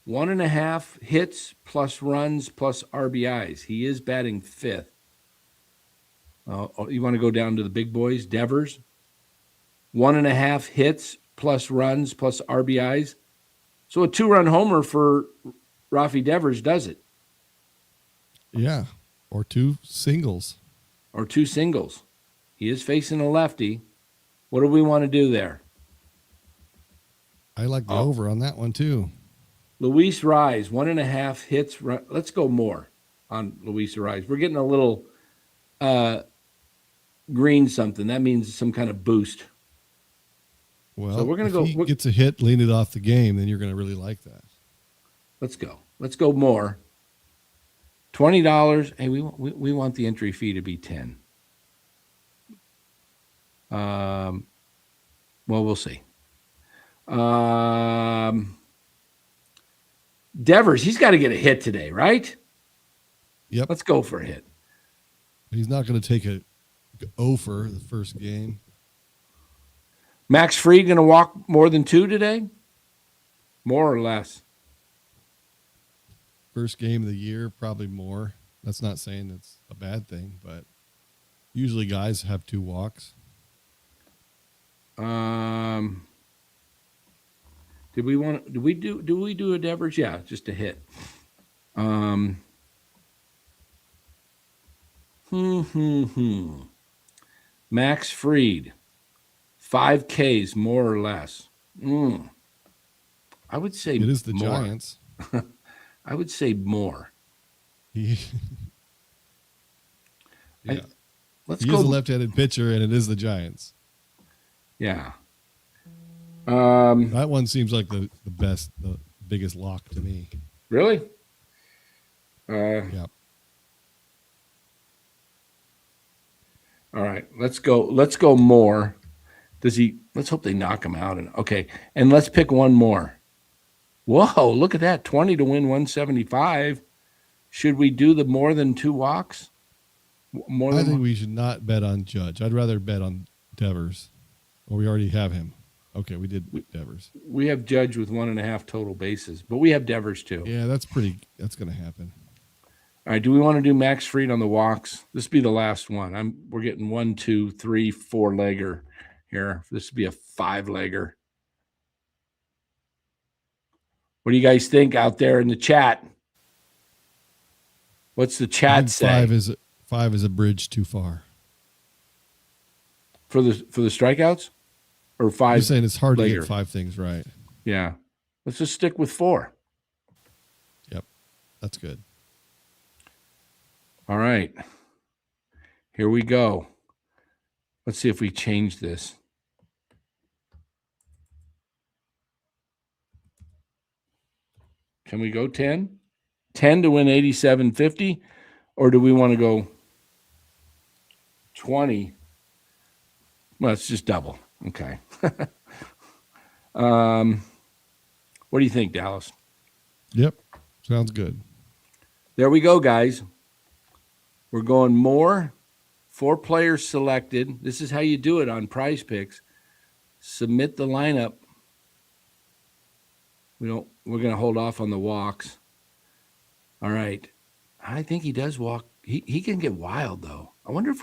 1.5 hits plus runs plus RBIs. He is batting 5th. You want to go down to the big boys? Devers, 1.5 hits plus runs plus RBIs. So a 2-run homer for Rafi Devers does it. Yeah, or 2 singles. He is facing a lefty. What do we want to do there? I like the over on that one too. Luis Rise, 1.5 hits. Let's go more on Luis Rise. We're getting a little green something. That means some kind of boost. Well, so we're going to go. If he gets a hit, lean it off the game, then you're going to really like that. Let's go. Let's go more. $20. Hey, we want the entry fee to be 10. Well, we'll see. Devers, he's got to get a hit today, right? Yep. Let's go for a hit. He's not going to take a over the first game. Max Fried going to walk more than 2 today? More or less? First game of the year, probably more. That's not saying it's a bad thing, but usually guys have 2 walks. Do we do a Devers? Yeah, just a hit. Max Fried, 5 Ks more or less. I would say it is the more. Giants. I would say more. Yeah. Let's he go. is a left-handed pitcher, and it is the Giants. Yeah. That one seems like the best, the biggest lock to me. Really? Yeah. All right, let's go. Let's go more. Let's hope they knock him out. Okay, and let's pick one more. Whoa, look at that. 20 to win 175. Should we do the more than 2 walks? I think we should not bet on Judge. I'd rather bet on Devers. Or we already have him. Okay, we did Devers. We have Judge with 1.5 total bases, but we have Devers too. Yeah, that's going to happen. All right, do we want to do Max Fried on the walks? This will be the last one. We're getting 1, 2, 3, 4-legger here. This would be a 5-legger. What do you guys think out there in the chat? What's the I chat think say? five is a bridge too far. For the strikeouts? Or I'm five? just saying it's hard to later? get 5 things right. Yeah. Let's just stick with 4. Yep. That's good. All right. Here we go. Let's see if we change this. Can we go 10? 10 to win 87.50? Or do we want to go 20? Well, it's just double. Okay. What do you think, Dallas? Yep. Sounds good. There we go, guys. We're going more. 4 players selected. This is how you do it on PrizePicks. Submit the lineup. We're going to hold off on the walks. All right. I think he does walk. He can get wild though. I wonder if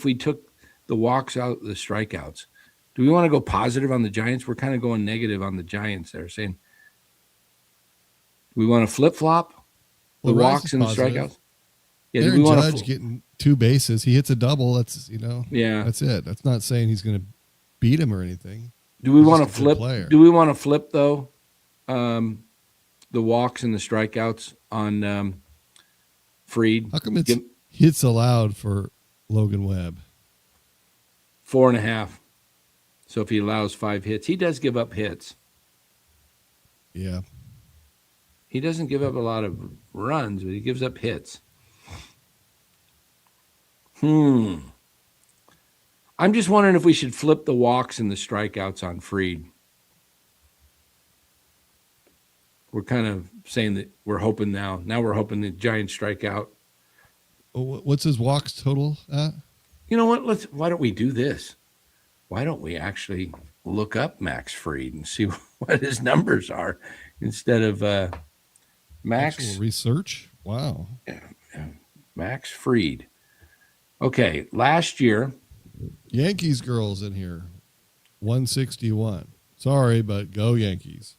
we took the walks out, the strikeouts. Do we want to go positive on the Giants? We're kind of going negative on the Giants there, saying we want to flip-flop the walks and the strikeouts. Yeah, Aaron do we want Judge getting 2 bases. He hits a double. That's, yeah. That's it. That's not saying he's going to beat him or anything. Do we He's want to just a good flip? player. Do we want to flip though? The walks and the strikeouts on Fried. How come it's hits allowed for Logan Webb? 4.5. So if he allows 5 hits, he does give up hits. Yeah. He doesn't give up a lot of runs, but he gives up hits. I'm just wondering if we should flip the walks and the strikeouts on Fried. We're kind of saying that we're hoping now. Now we're hoping the Giants strike out. What's his walks total at? You know what? Why don't we do this? Why don't we actually look up Max Fried and see what his numbers are instead of Max Actual research? Wow. Max Fried. Okay, last year. Yankees girls in here. 161. Sorry, but go Yankees.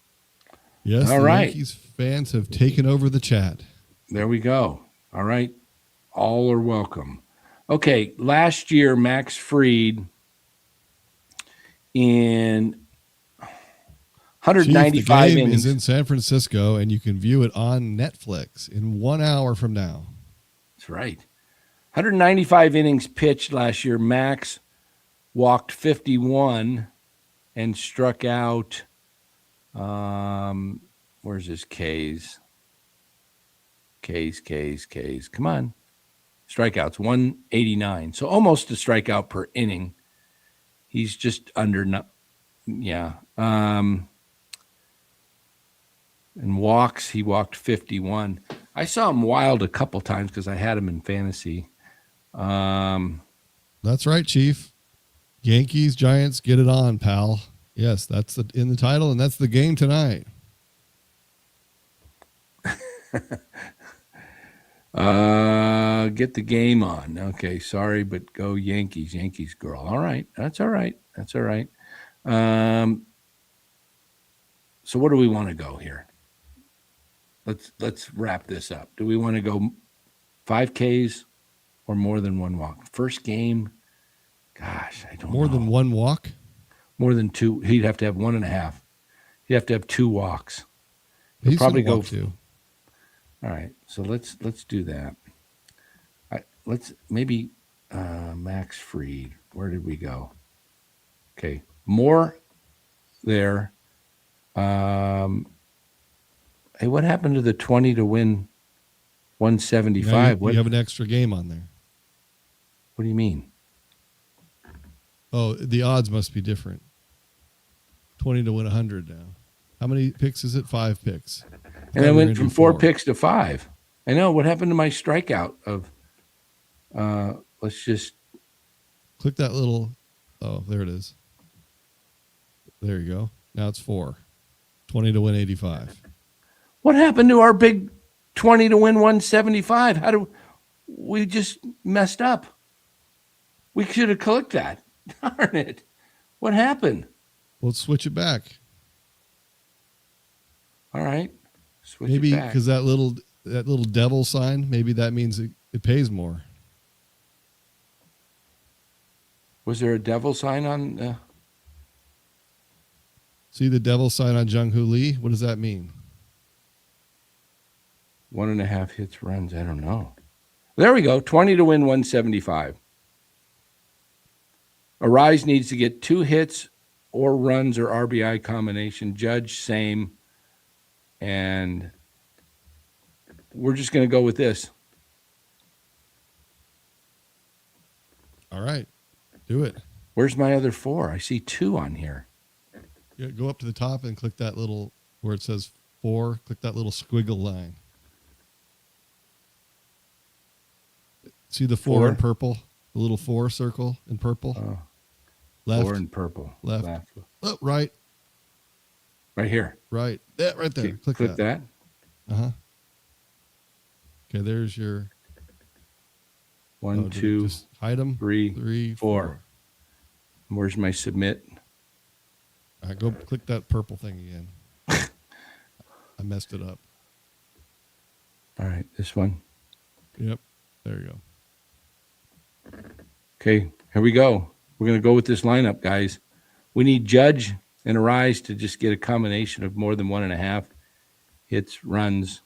Yes, all the right. Yankees fans have taken over the chat. There we go. All right. All are welcome. Okay, last year, Max Fried in 195 Chief, the game innings. is in San Francisco, and you can view it on Netflix in 1 hour from now. That's right. 195 innings pitched last year. Max walked 51 and struck out. Where's his Ks? Ks. Come on. Strikeouts, 189. So almost a strikeout per inning. He's just under, yeah. And walks, he walked 51. I saw him wild a couple times because I had him in fantasy. That's right, Chief. Yankees, Giants, get it on, pal. Yes, that's in the title, and that's the game tonight. Get the game on. Okay, sorry, but go Yankees. Yankees girl. All right. That's all right. That's all right. So where do we want to go here? Let's wrap this up. Do we want to go 5Ks or more than 1 walk? First game, gosh, I don't know. More than 1 walk? More than 2. He'd have to have 1.5. He'd have to have 2 walks. He's probably gonna go walk 2. All right, so let's do that. Let's maybe Max Fried. Where did we go? Okay, more there. Hey, what happened to the 20 to win 175? You have an extra game on there. What do you mean? Oh, the odds must be different. 20 to win 100 now. How many picks is it? 5 picks. And I went from 4 picks to 5. I know. What happened to my strikeout of let's just click that little. Oh, there it is. There you go. Now it's 4. 20 to win 85. What happened to our big 20 to win 175? How do we just messed up? We should have clicked that. Darn it. What happened? Let's switch it back. All right. Switch Maybe it back. because that little that little devil sign, maybe that means it pays more. Was there a devil sign on? See the devil sign on Jung-Hoo Lee? What does that mean? 1.5 hits, runs. I don't know. There we go. 20 to win 175. Arise needs to get 2 hits or runs or RBI combination. Judge, same. And we're just going to go with this. All right. Do it. Where's my other 4? I see 2 on here. Yeah, go up to the top and click that little, where it says 4, click that little squiggle line. See the 4 in purple? The little 4 circle in purple? Left. 4 in purple. Left. Oh, right. Right here. Right. Yeah, right there. Click that. Uh-huh. Okay, there's your 1, 2, just hide them. 3, 4. Where's my submit? All right, go click that purple thing again. I messed it up. All right, this one. Yep. There you go. Okay, here we go. We're going to go with this lineup, guys. We need Judge and Arise to just get a combination of more than 1.5 hits, runs,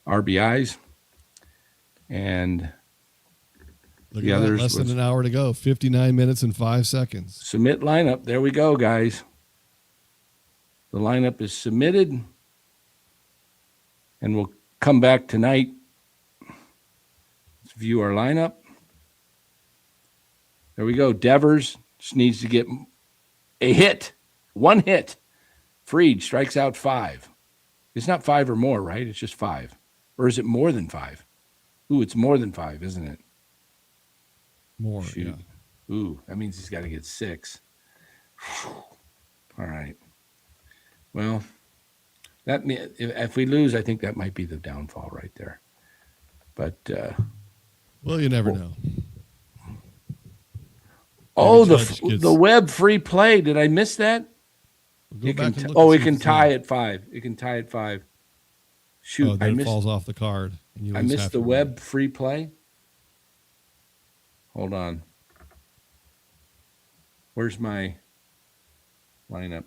RBIs. And Look the at that, others. less than an hour to go. 59 minutes and 5 seconds. Submit lineup. There we go, guys. The lineup is submitted. And we'll come back tonight. Let's view our lineup. There we go. Devers just needs to get a hit. 1 hit. Fried strikes out 5. It's not 5 or more, right? It's just 5. Or is it more than 5? Ooh, it's more than 5, isn't it? More, Shoot. yeah. Ooh, that means he's got to get 6. All right. Well, if we lose, I think that might be the downfall right there. But well, you never know. The Webb free play. Did I miss that? We'll it can tie at 5. It can tie at 5. Shoot, then it falls off the card. And I missed the Webb free play. Hold on. Where's my lineup?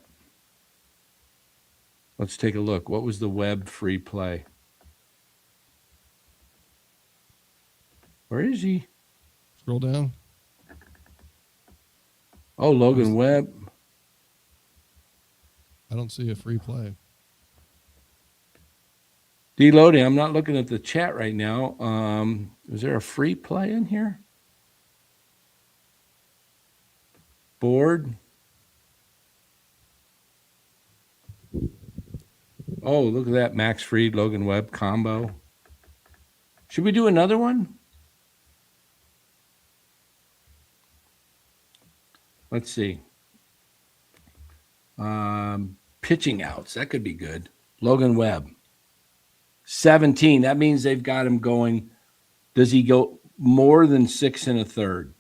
Let's take a look. What was the Webb free play? Where is he? Scroll down. Oh, Logan Webb. I don't see a free play. Deloading. I'm not looking at the chat right now. Is there a free play in here? Board. Oh, look at that. Max Fried, Logan Webb combo. Should we do another one? Let's see. Pitching outs. That could be good. Logan Webb. 17. That means they've got him going. Does he go more than 6 1/3?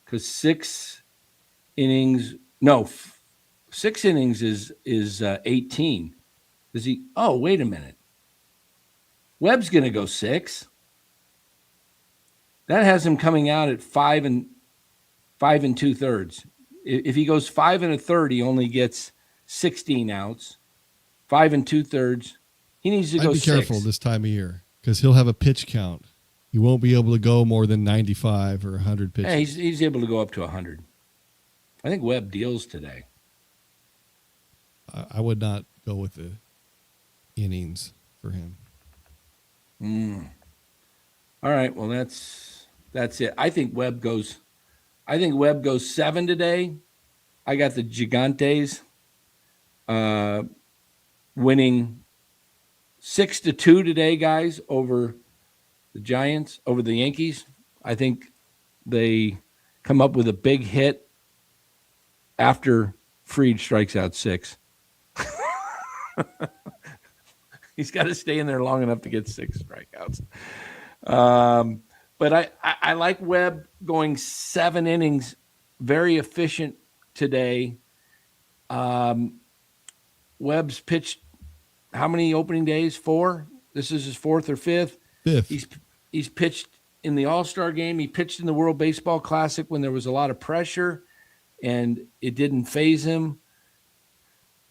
Because 6 innings. No, 6 innings is 18. Does he? Oh, wait a minute. Webb's going to go 6. That has him coming out at 5 2/3. If he goes 5 1/3, he only gets 16 outs. 5 2/3. He needs to go 6. Be careful this time of year because he'll have a pitch count. He won't be able to go more than 95 or 100 pitches. Yeah, he's able to go up to 100. I think Webb deals today. I would not go with the innings for him. All right, well that's it. I think Webb goes 7 today. I got the Gigantes winning 6-2 today, guys, over the Giants, over the Yankees. I think they come up with a big hit after Fried strikes out 6. He's got to stay in there long enough to get 6 strikeouts. But I like Webb going 7 innings, very efficient today. Webb's pitched how many opening days? 4? This is his fourth or fifth. Fifth. He's pitched in the All-Star game. He pitched in the World Baseball Classic when there was a lot of pressure, and it didn't faze him.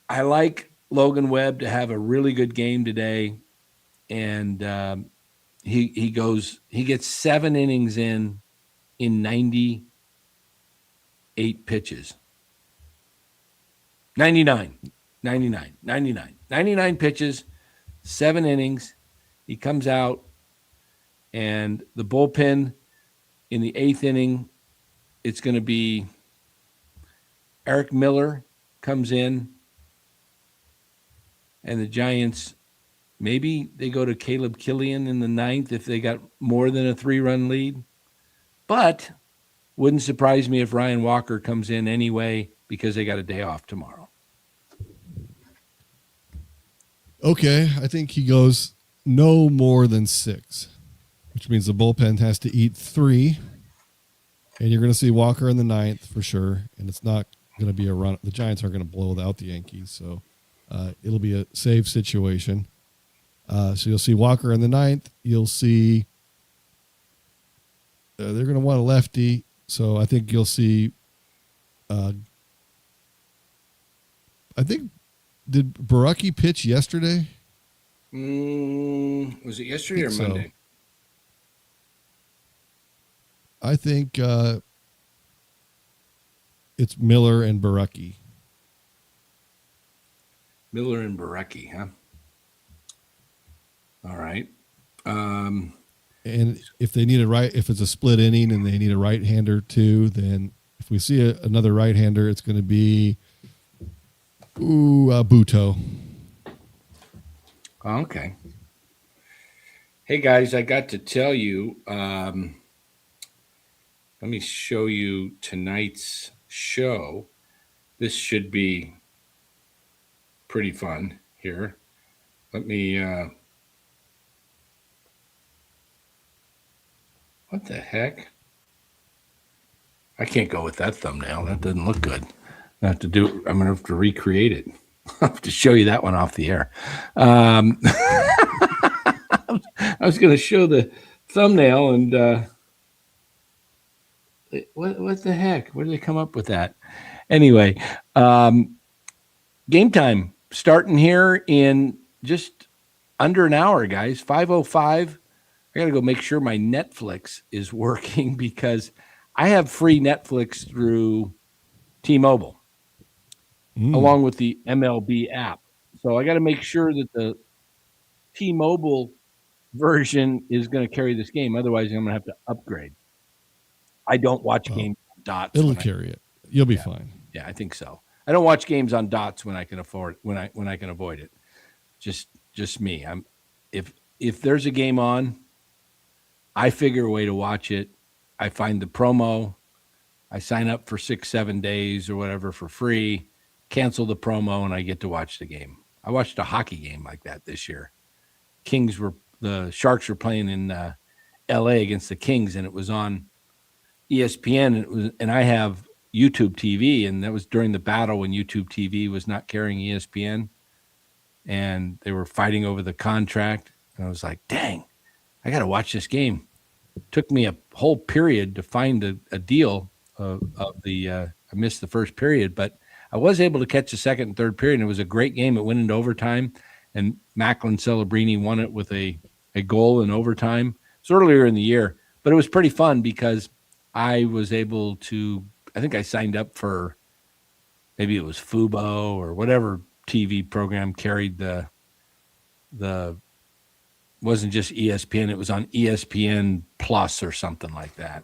I like Logan Webb to have a really good game today, and he gets 7 innings in 98 pitches. 99 pitches, 7 innings. He comes out, and the bullpen in the 8th inning, it's going to be Eric Miller comes in, and the Giants, maybe they go to Caleb Killian in the 9th if they got more than a 3-run lead. But wouldn't surprise me if Ryan Walker comes in anyway because they got a day off tomorrow. Okay, I think he goes no more than 6, which means the bullpen has to eat 3. And you're going to see Walker in the 9th for sure. And it's not going to be a run. The Giants aren't going to blow out the Yankees. So it'll be a save situation. So you'll see Walker in the 9th. You'll see they're going to want a lefty. So I think you'll see did Baraki pitch yesterday? Was it yesterday or Monday? So. I think it's Miller and Baraki. Miller and Baraki, huh? All right. And if they need if it's a split inning and they need a right-hander too, then if we see another right-hander, it's going to be Buto. Okay. Hey guys, I got to tell you. Let me show you tonight's show. This should be pretty fun here. Let me, what the heck? I can't go with that thumbnail. That doesn't look good. I'm going to have to recreate it. I'll have to show you that one off the air. I was going to show the thumbnail and, what the heck? Where did they come up with that? Anyway, game time starting here in just under an hour, guys. 5:05. I got to go make sure my Netflix is working because I have free Netflix through T-Mobile along with the MLB app. So I got to make sure that the T-Mobile version is going to carry this game. Otherwise, I'm going to have to upgrade. I don't watch games on dots. It'll carry it. You'll be fine. Yeah, I think so. I don't watch games on dots when I can afford when I can avoid it. Just me. If there's a game on, I figure a way to watch it. I find the promo. I sign up for 6-7 days or whatever for free, cancel the promo, and I get to watch the game. I watched a hockey game like that this year. The Sharks were playing in L.A. against the Kings, and it was on ESPN, and I have YouTube TV, and that was during the battle when YouTube TV was not carrying ESPN, and they were fighting over the contract. And I was like, dang, I got to watch this game. It took me a whole period to find a deal I missed the first period, but I was able to catch the second and third period, and it was a great game. It went into overtime, and Macklin Celebrini won it with a goal in overtime. It's earlier in the year, but it was pretty fun because I was able to, I think I signed up for, maybe it was Fubo or whatever TV program carried the wasn't just ESPN, it was on ESPN Plus or something like that.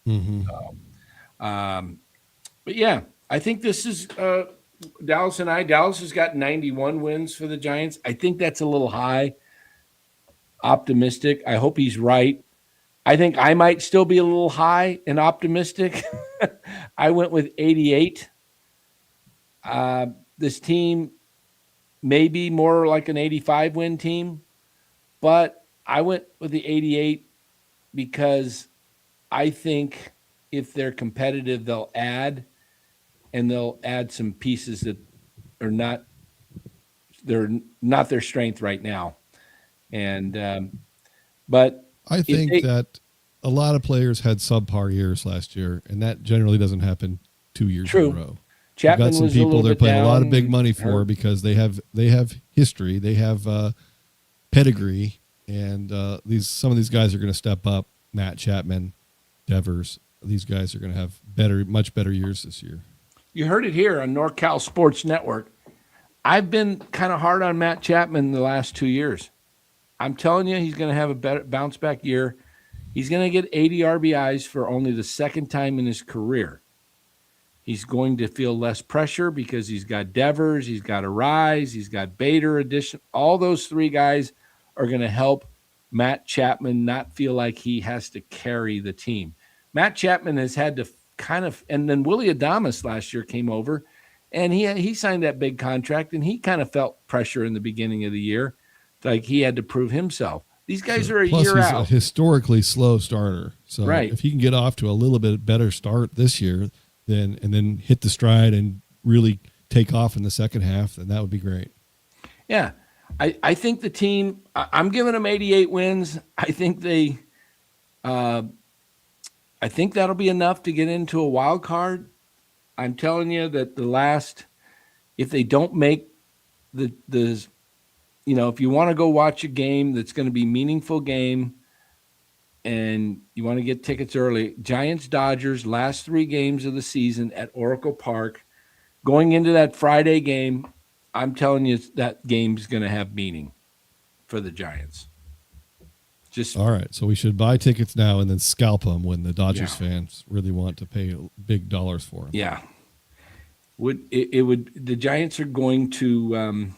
Mm-hmm. So, but yeah, I think this is Dallas and I. Dallas has got 91 wins for the Giants. I think that's a little high. Optimistic. I hope he's right. I think I might still be a little high and optimistic. I went with 88. This team may be more like an 85 win team, but I went with the 88 because I think if they're competitive, they'll add some pieces that are not their strength right now. And but I think that a lot of players had subpar years last year, and that generally doesn't happen 2 years in a row. Chapman You've got some was people they're paying a lot of big down, money for because they have history, they have pedigree, and some of these guys are going to step up. Matt Chapman, Devers, these guys are going to have much better years this year. You heard it here on NorCal Sports Network. I've been kind of hard on Matt Chapman the last 2 years. I'm telling you, he's going to have a better bounce back year. He's going to get 80 RBIs for only the second time in his career. He's going to feel less pressure because he's got Devers, he's got Arise, he's got Bader addition. All those three guys are going to help Matt Chapman not feel like he has to carry the team. Matt Chapman has had to and then Willie Adames last year came over, and he signed that big contract, and he kind of felt pressure in the beginning of the year, like he had to prove himself. These guys are a Plus, year he's out. a historically slow starter, so if he can get off to a little bit better start this year, and then hit the stride and really take off in the second half, then that would be great. Yeah, I think the team. I'm giving them 88 wins. I think I think that'll be enough to get into a wild card. I'm telling you that if they don't make if you want to go watch a game that's going to be a meaningful game and you want to get tickets early, Giants-Dodgers, last 3 games of the season at Oracle Park, going into that Friday game, I'm telling you that game's going to have meaning for the Giants. All right, so we should buy tickets now and then scalp them when the Dodgers fans really want to pay big dollars for them. Yeah, the Giants are going to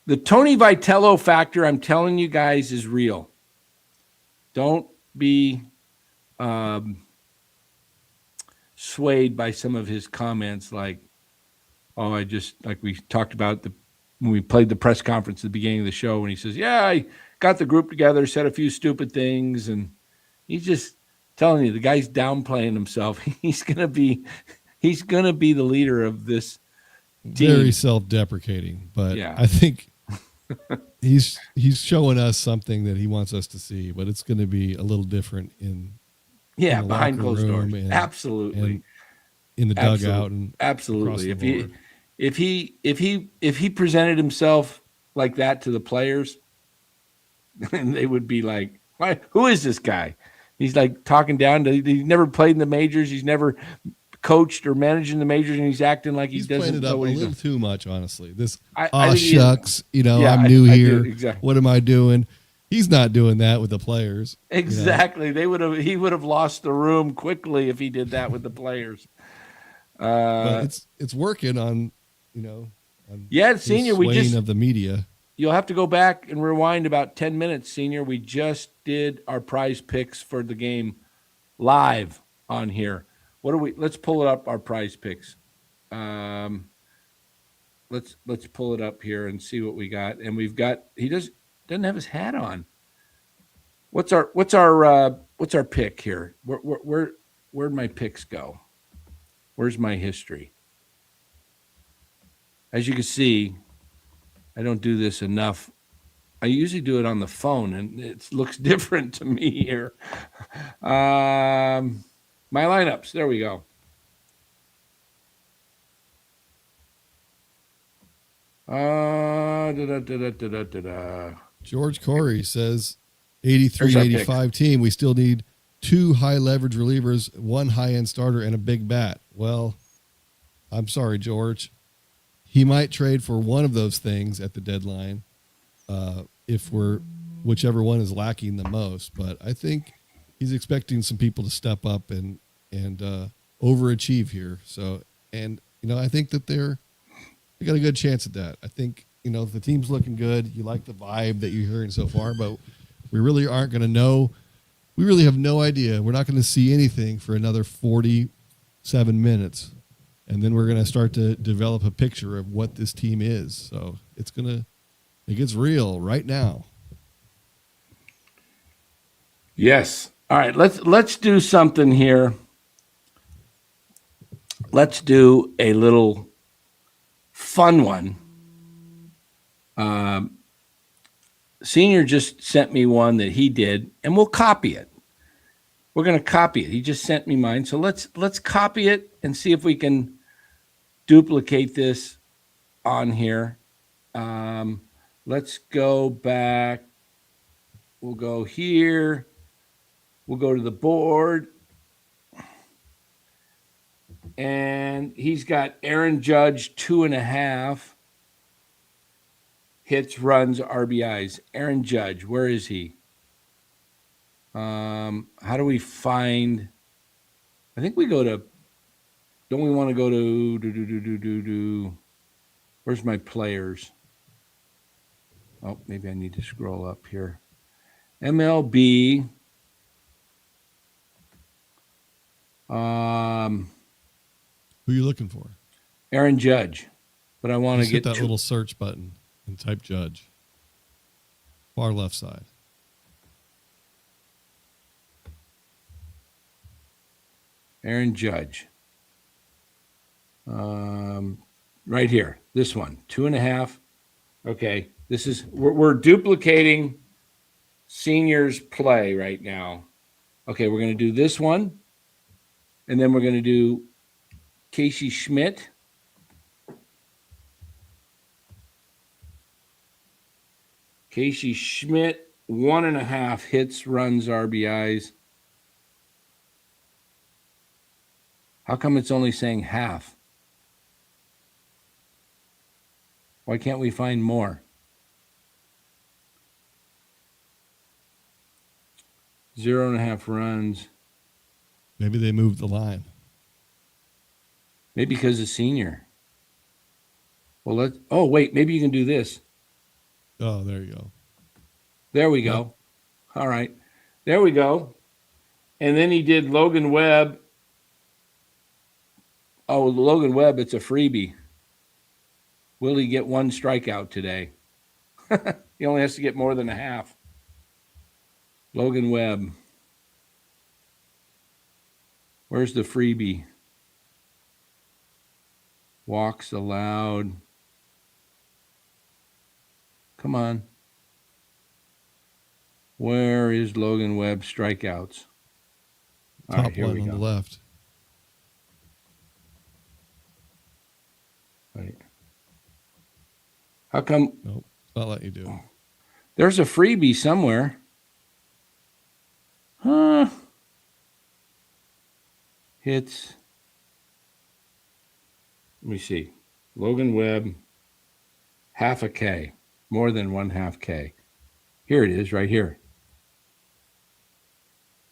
the Tony Vitello factor. I'm telling you guys is real. Don't be swayed by some of his comments, like we talked about when we played the press conference at the beginning of the show, when he says, "Yeah, I got the group together, said a few stupid things," and he's just telling you the guy's downplaying himself. He's gonna be the leader of this team. Very self-deprecating, but I think he's showing us something that he wants us to see. But it's going to be a little different in behind closed doors. And, absolutely, and in the dugout and absolutely. If he presented himself like that to the players, and they would be like, "Why? Who is this guy?" He's like talking down to. He's never played in the majors. He's never coached or managed in the majors, and he's acting like he doesn't playing it know up what a he's little doing. too much, honestly. I shucks, I'm new here. Exactly. What am I doing? He's not doing that with the players. Exactly. He would have lost the room quickly if he did that with the players. But it's working on, Senior, we just of the media. You'll have to go back and rewind about 10 minutes, Senior. We just did our prize picks for the game live on here. Let's pull it up, our prize picks. Let's pull it up here and see what we got. And we've got, he doesn't have his hat on. What's our pick here? Where'd my picks go? Where's my history? As you can see, I don't do this enough. I usually do it on the phone, and it looks different to me here. My lineups. There we go. George Corey says 83-85 team. We still need 2 high leverage relievers, 1 high end starter, and a big bat. Well, I'm sorry, George. He might trade for one of those things at the deadline, whichever one is lacking the most. But I think he's expecting some people to step up and overachieve here. So, I think that they got a good chance at that. I think, if the team's looking good, you like the vibe that you're hearing so far, but we really aren't going to know. We really have no idea. We're not going to see anything for another 47 minutes. And then we're going to start to develop a picture of what this team is. So it gets real right now. Yes. All right. Let's do something here. Let's do a little fun one. Senior just sent me one that he did, and we'll copy it. We're going to copy it. He just sent me mine. So let's copy it and see if we can duplicate this on here. Let's go back. We'll go here. We'll go to the board. And he's got Aaron Judge 2.5 hits, runs, RBIs. Aaron Judge, where is he? How do we find? I think we go to. Don't we want to go to? Where's my players? Oh, maybe I need to scroll up here. MLB. Who are you looking for? Aaron Judge, but I want to hit get that little search button and type Judge. Far left side. Aaron Judge. Right here, this one, 2.5. Okay, this is we're duplicating Senior's play right now. Okay, we're going to do this one, and then we're going to do Casey Schmidt. Casey Schmidt, 1.5 hits, runs, RBIs. How come it's only saying half? Why can't we find more? 0.5 runs. Maybe they moved the line. Maybe because of Senior. Well, wait, maybe you can do this. Oh, there you go. There we go. Yep. All right. There we go. And then he did Logan Webb. Oh, Logan Webb, it's a freebie. Will he get 1 strikeout today? He only has to get more than a half. Logan Webb. Where's the freebie? Walks allowed. Come on. Where is Logan Webb strikeouts? All Top right, here one we on go. the left. Right. How come? Nope, it's not letting you do it. There's a freebie somewhere. Huh? Hits. Let me see. Logan Webb, 0.5 K, more than 1/2 K. Here it is, right here.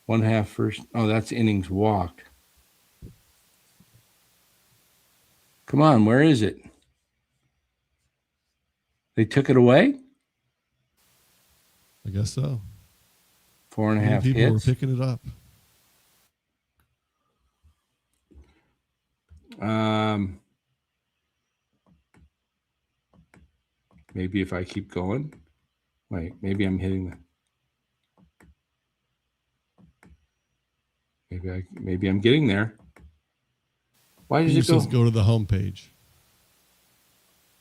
1/2 first. Oh, that's innings walked. Come on, where is it? They took it away? I guess so. 4.5 people hits. were picking it up. Maybe if I keep going. Wait, maybe I'm hitting the. Maybe I'm getting there. Why does He it go? says go to the home page.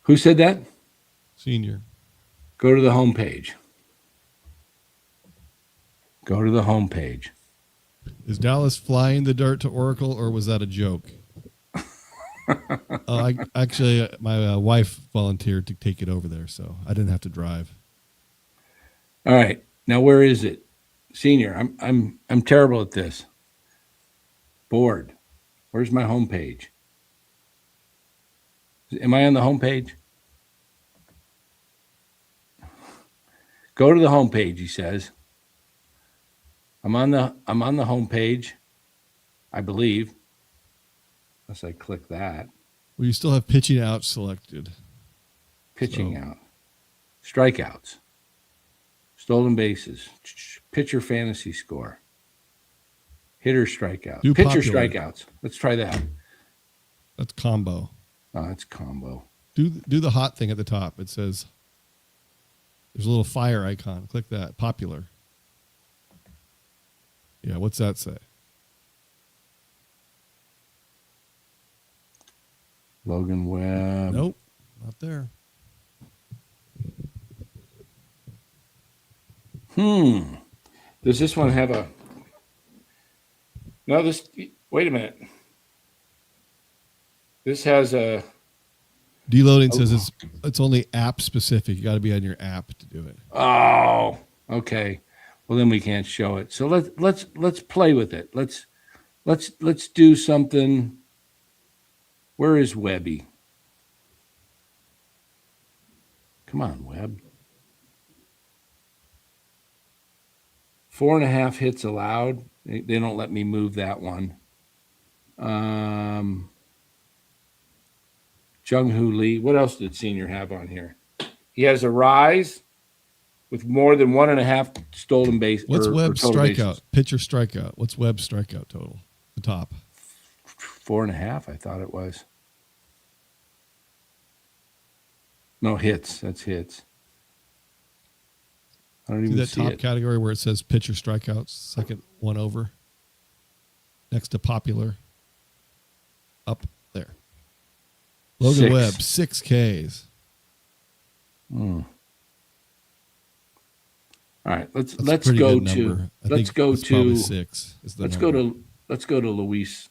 Who said that? Senior. Go to the home page. Go to the home page. Is Dallas flying the dirt to Oracle, or was that a joke? My wife volunteered to take it over there, so I didn't have to drive. All right, now where is it, Senior? I'm terrible at this. Board. Where's my home page? Am I on the home page? Go to the home page, he says. I'm on the home page, I believe. Unless I click that. Well, you still have pitching out selected. Pitching out. Strikeouts. Stolen bases. Pitcher fantasy score. Hitter strikeouts. Do Pitcher popular. strikeouts. Let's try that. That's combo. Oh, it's combo. Do the hot thing at the top. It says there's a little fire icon. Click that. Popular. Yeah, what's that say? Logan Webb. Nope, not there. Does this one have a? No, this. Wait a minute. This has a. Deloading says it's only app specific. You got to be on your app to do it. Oh, okay. Well, then we can't show it. So let's play with it. Let's do something. Where is Webby? Come on, Webb. 4.5 hits allowed. They don't let me move that one. Jung-Hoo Lee. What else did Senior have on here? He has a rise with more than 1.5 stolen base. What's Webb's strikeout? Bases. Pitcher strikeout. What's Webb's strikeout total? The top. 4.5, I thought it was. No, hits. That's hits. I don't even see that top it. category where it says pitcher strikeouts, second one over, next to popular. Up there. Logan 6. Webb, 6 Ks. All right, let's That's a pretty go good to number. I let's think go it's probably to 6 is the let's number. go to Luis.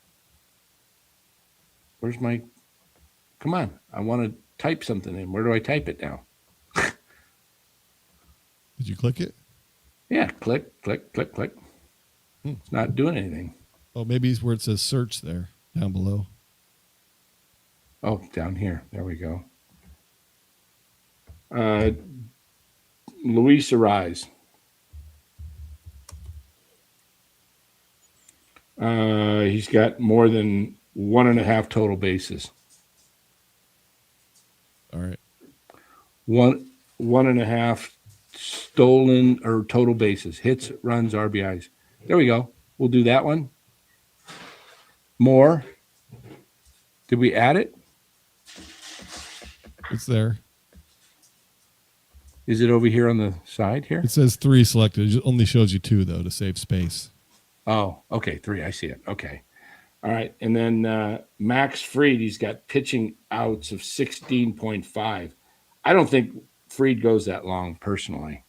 Where's my? Come on, I want to type something in. Where do I type it now? Did you click it? Yeah, click. It's not doing anything. Oh, maybe it's where it says search there, down below. Oh, down here. There we go. Luis Arise. He's got more than 1.5 total bases. All right. 1.5 stolen or total bases, hits, runs, RBIs. There we go. We'll do that one. More. Did we add it? It's there. Is it over here on the side here? It says 3 selected. It only shows you 2, though, to save space. Oh, okay. 3. I see it. Okay. All right. And then Max Fried, he's got pitching outs of 16.5. I don't think Fried goes that long, personally.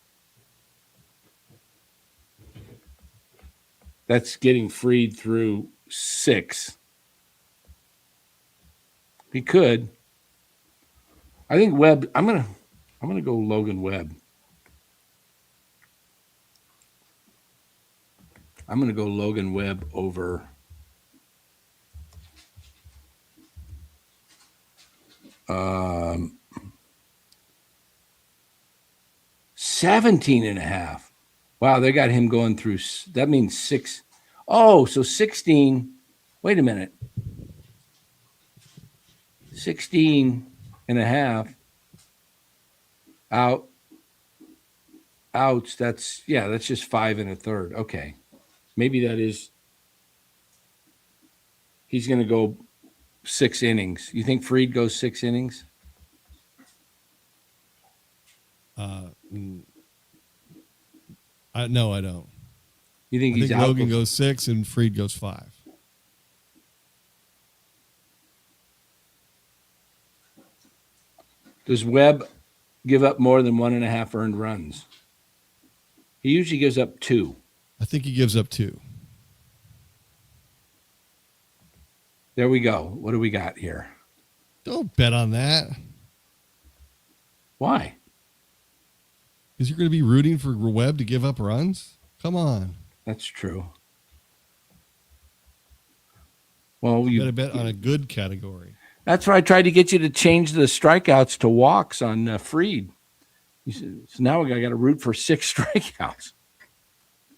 That's getting Fried through 6. He could. I think Webb. I'm gonna go Logan Webb. I'm gonna go Logan Webb over 17.5. Wow, they got him going through. That means 6. Oh, so 16. Wait a minute. 16.5 outs. That's just 5 1/3. Okay, maybe that is. He's going to go 6 innings. You think Fried goes 6 innings? No, I don't. You think I he's think out? Logan goes 6 and Fried goes 5. Does Webb give up more than 1.5 earned runs? He usually gives up 2. I think he gives up 2. There we go. What do we got here? Don't bet on that. Why? Because you're going to be rooting for Webb to give up runs? Come on. That's true. Well, You got to bet on a good category. That's why I tried to get you to change the strikeouts to walks on Fried. You said, so now I got to root for 6 strikeouts.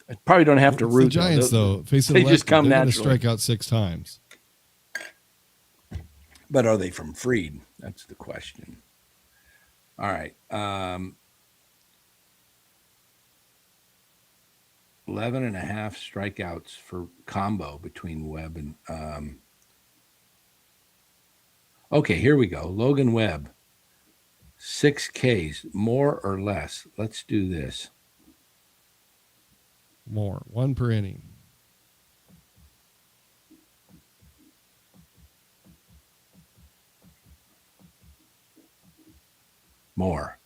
I probably don't have to It's root. the Giants, though. Face they it, just come they're going to naturally. strike out 6 times. But are they from Fried? That's the question. All right. 11.5 strikeouts for combo between Webb and. Okay, here we go. Logan Webb, 6 Ks, more or less. Let's do this. More. 1 per inning. More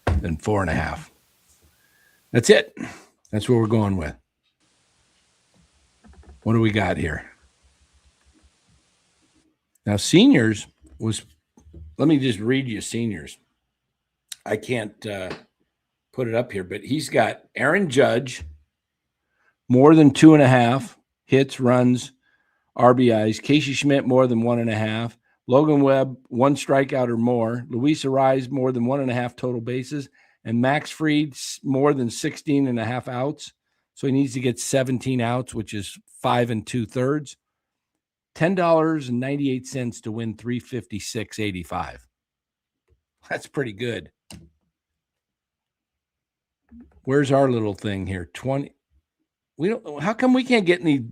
than 4.5. That's it. That's what we're going with. What do we got here? Now, seniors was, let me just read you seniors. I can't put it up here, but he's got Aaron Judge, more than 2.5 hits, runs, RBIs. Casey Schmidt, more than 1.5. Logan Webb, 1 strikeout or more. Luis Arraez, more than 1.5 total bases. And Max Fried, more than 16.5 outs. So he needs to get 17 outs, which is 5 2/3. $10.98 to win $356.85. That's pretty good. Where's our little thing here? 20. We don't. How come we can't get any?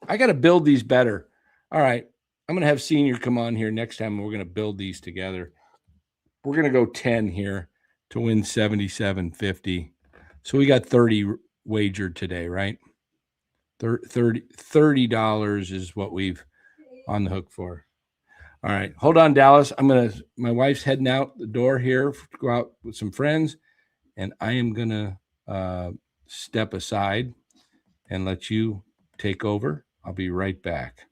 I got to build these better. All right, I'm going to have Senior come on here next time. We're going to build these together. We're going to go 10 here to win $77.50. So we got 30 wagered today, right? $30 is what we've on the hook for. All right, hold on, Dallas. My wife's heading out the door here to go out with some friends, and I am gonna step aside and let you take over. I'll be right back.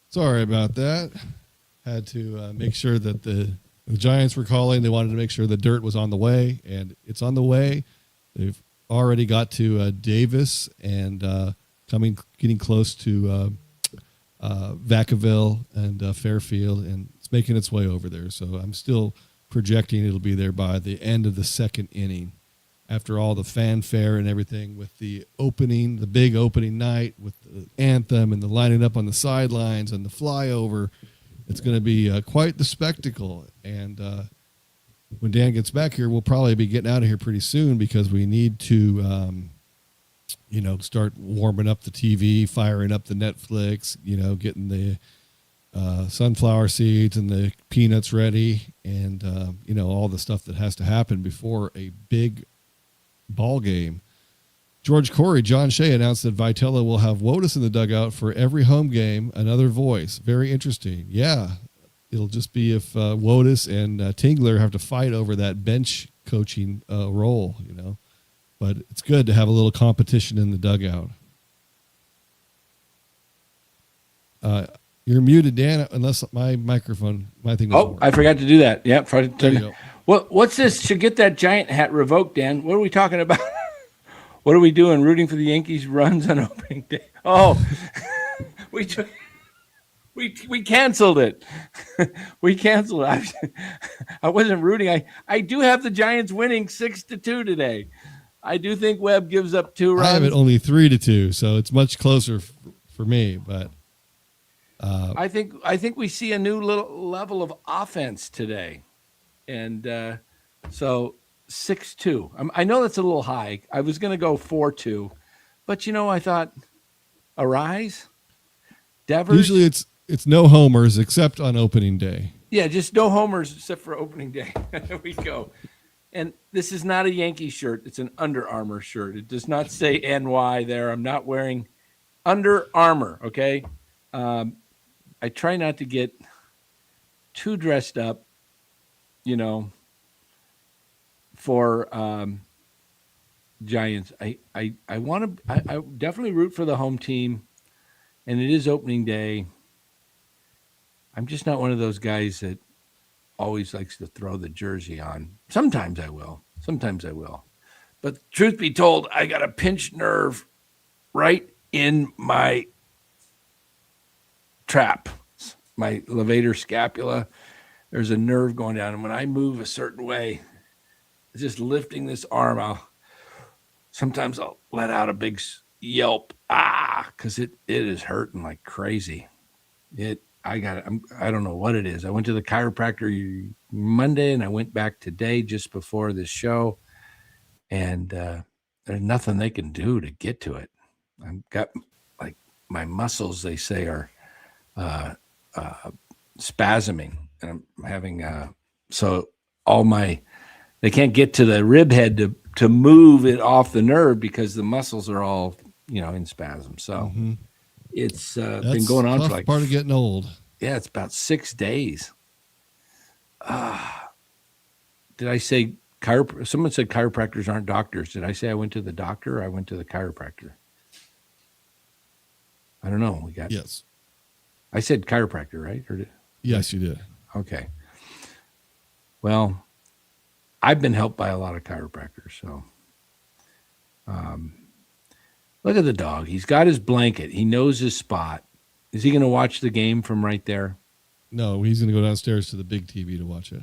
Sorry about that. Had to make sure that the Giants were calling. They wanted to make sure the dirt was on the way, and it's on the way. They've already got to Davis and getting close to Vacaville and Fairfield, and it's making its way over there. So I'm still projecting it'll be there by the end of the second inning. After all the fanfare and everything with the big opening night with the anthem and the lining up on the sidelines and the flyover, it's going to be quite the spectacle. And when Dan gets back here, we'll probably be getting out of here pretty soon because we need to, start warming up the TV, firing up the Netflix, getting the sunflower seeds and the peanuts ready and, all the stuff that has to happen before a big ball game. George Corey, John Shea announced that Vitello will have Wotus in the dugout for every home game, another voice. Very interesting. Yeah, it'll just be if Wotus and Tingler have to fight over that bench coaching role, But it's good to have a little competition in the dugout. You're muted, Dan, unless my thing doesn't work. I forgot to do that. Yep. What's this? Should get that Giant hat revoked, Dan. What are we talking about? What are we doing? Rooting for the Yankees runs on opening day? Oh, we canceled it. We canceled it. I wasn't rooting. I do have the Giants winning 6-2 today. I do think Webb gives up 2 runs. I have it only 3-2, so it's much closer for me. But I think we see a new little level of offense today, and so 6-2. I know that's a little high. I was going to go 4-2, but I thought Arraez, Devers. Usually it's no homers except on opening day. Yeah, just no homers except for opening day. There we go. And this is not a Yankee shirt. It's an Under Armour shirt. It does not say NY there. I'm not wearing Under Armour, okay? I try not to get too dressed up, for Giants. I want to I definitely root for the home team, and it is opening day. I'm just not one of those guys that always likes to throw the jersey on. Sometimes I will. But truth be told, I got a pinched nerve right in my trap, my levator scapula. There's a nerve going down, and when I move a certain way, just lifting this arm, sometimes I'll let out a big yelp, because it is hurting like crazy. I don't know what it is. I went to the chiropractor Monday, and I went back today just before this show, and there's nothing they can do to get to it. I've got my muscles, they say, are spasming, and I'm having they can't get to the rib head to move it off the nerve because the muscles are all in spasms. So it's That's been going on tough for like part of getting old. Yeah, it's about 6 days. Did I say someone said chiropractors aren't doctors? Did I say I went to the doctor or I went to the chiropractor? I don't know. Yes. I said chiropractor, right? Yes, you did. Okay. Well, I've been helped by a lot of chiropractors. So, look at the dog. He's got his blanket. He knows his spot. Is he going to watch the game from right there? No, he's going to go downstairs to the big TV to watch it.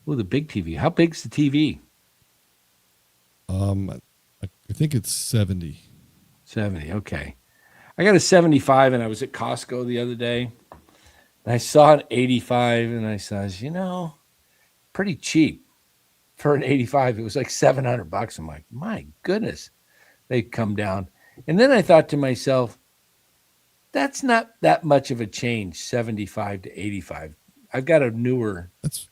Oh, the big TV. How big's the TV? I think it's 70. 70. Okay. I got a 75, and I was at Costco the other day, and I saw an 85, and I says, pretty cheap for an 85. It was like $700. I'm like, my goodness, they come down. And then I thought to myself, that's not that much of a change, 75 to 85. I've got a newer. It's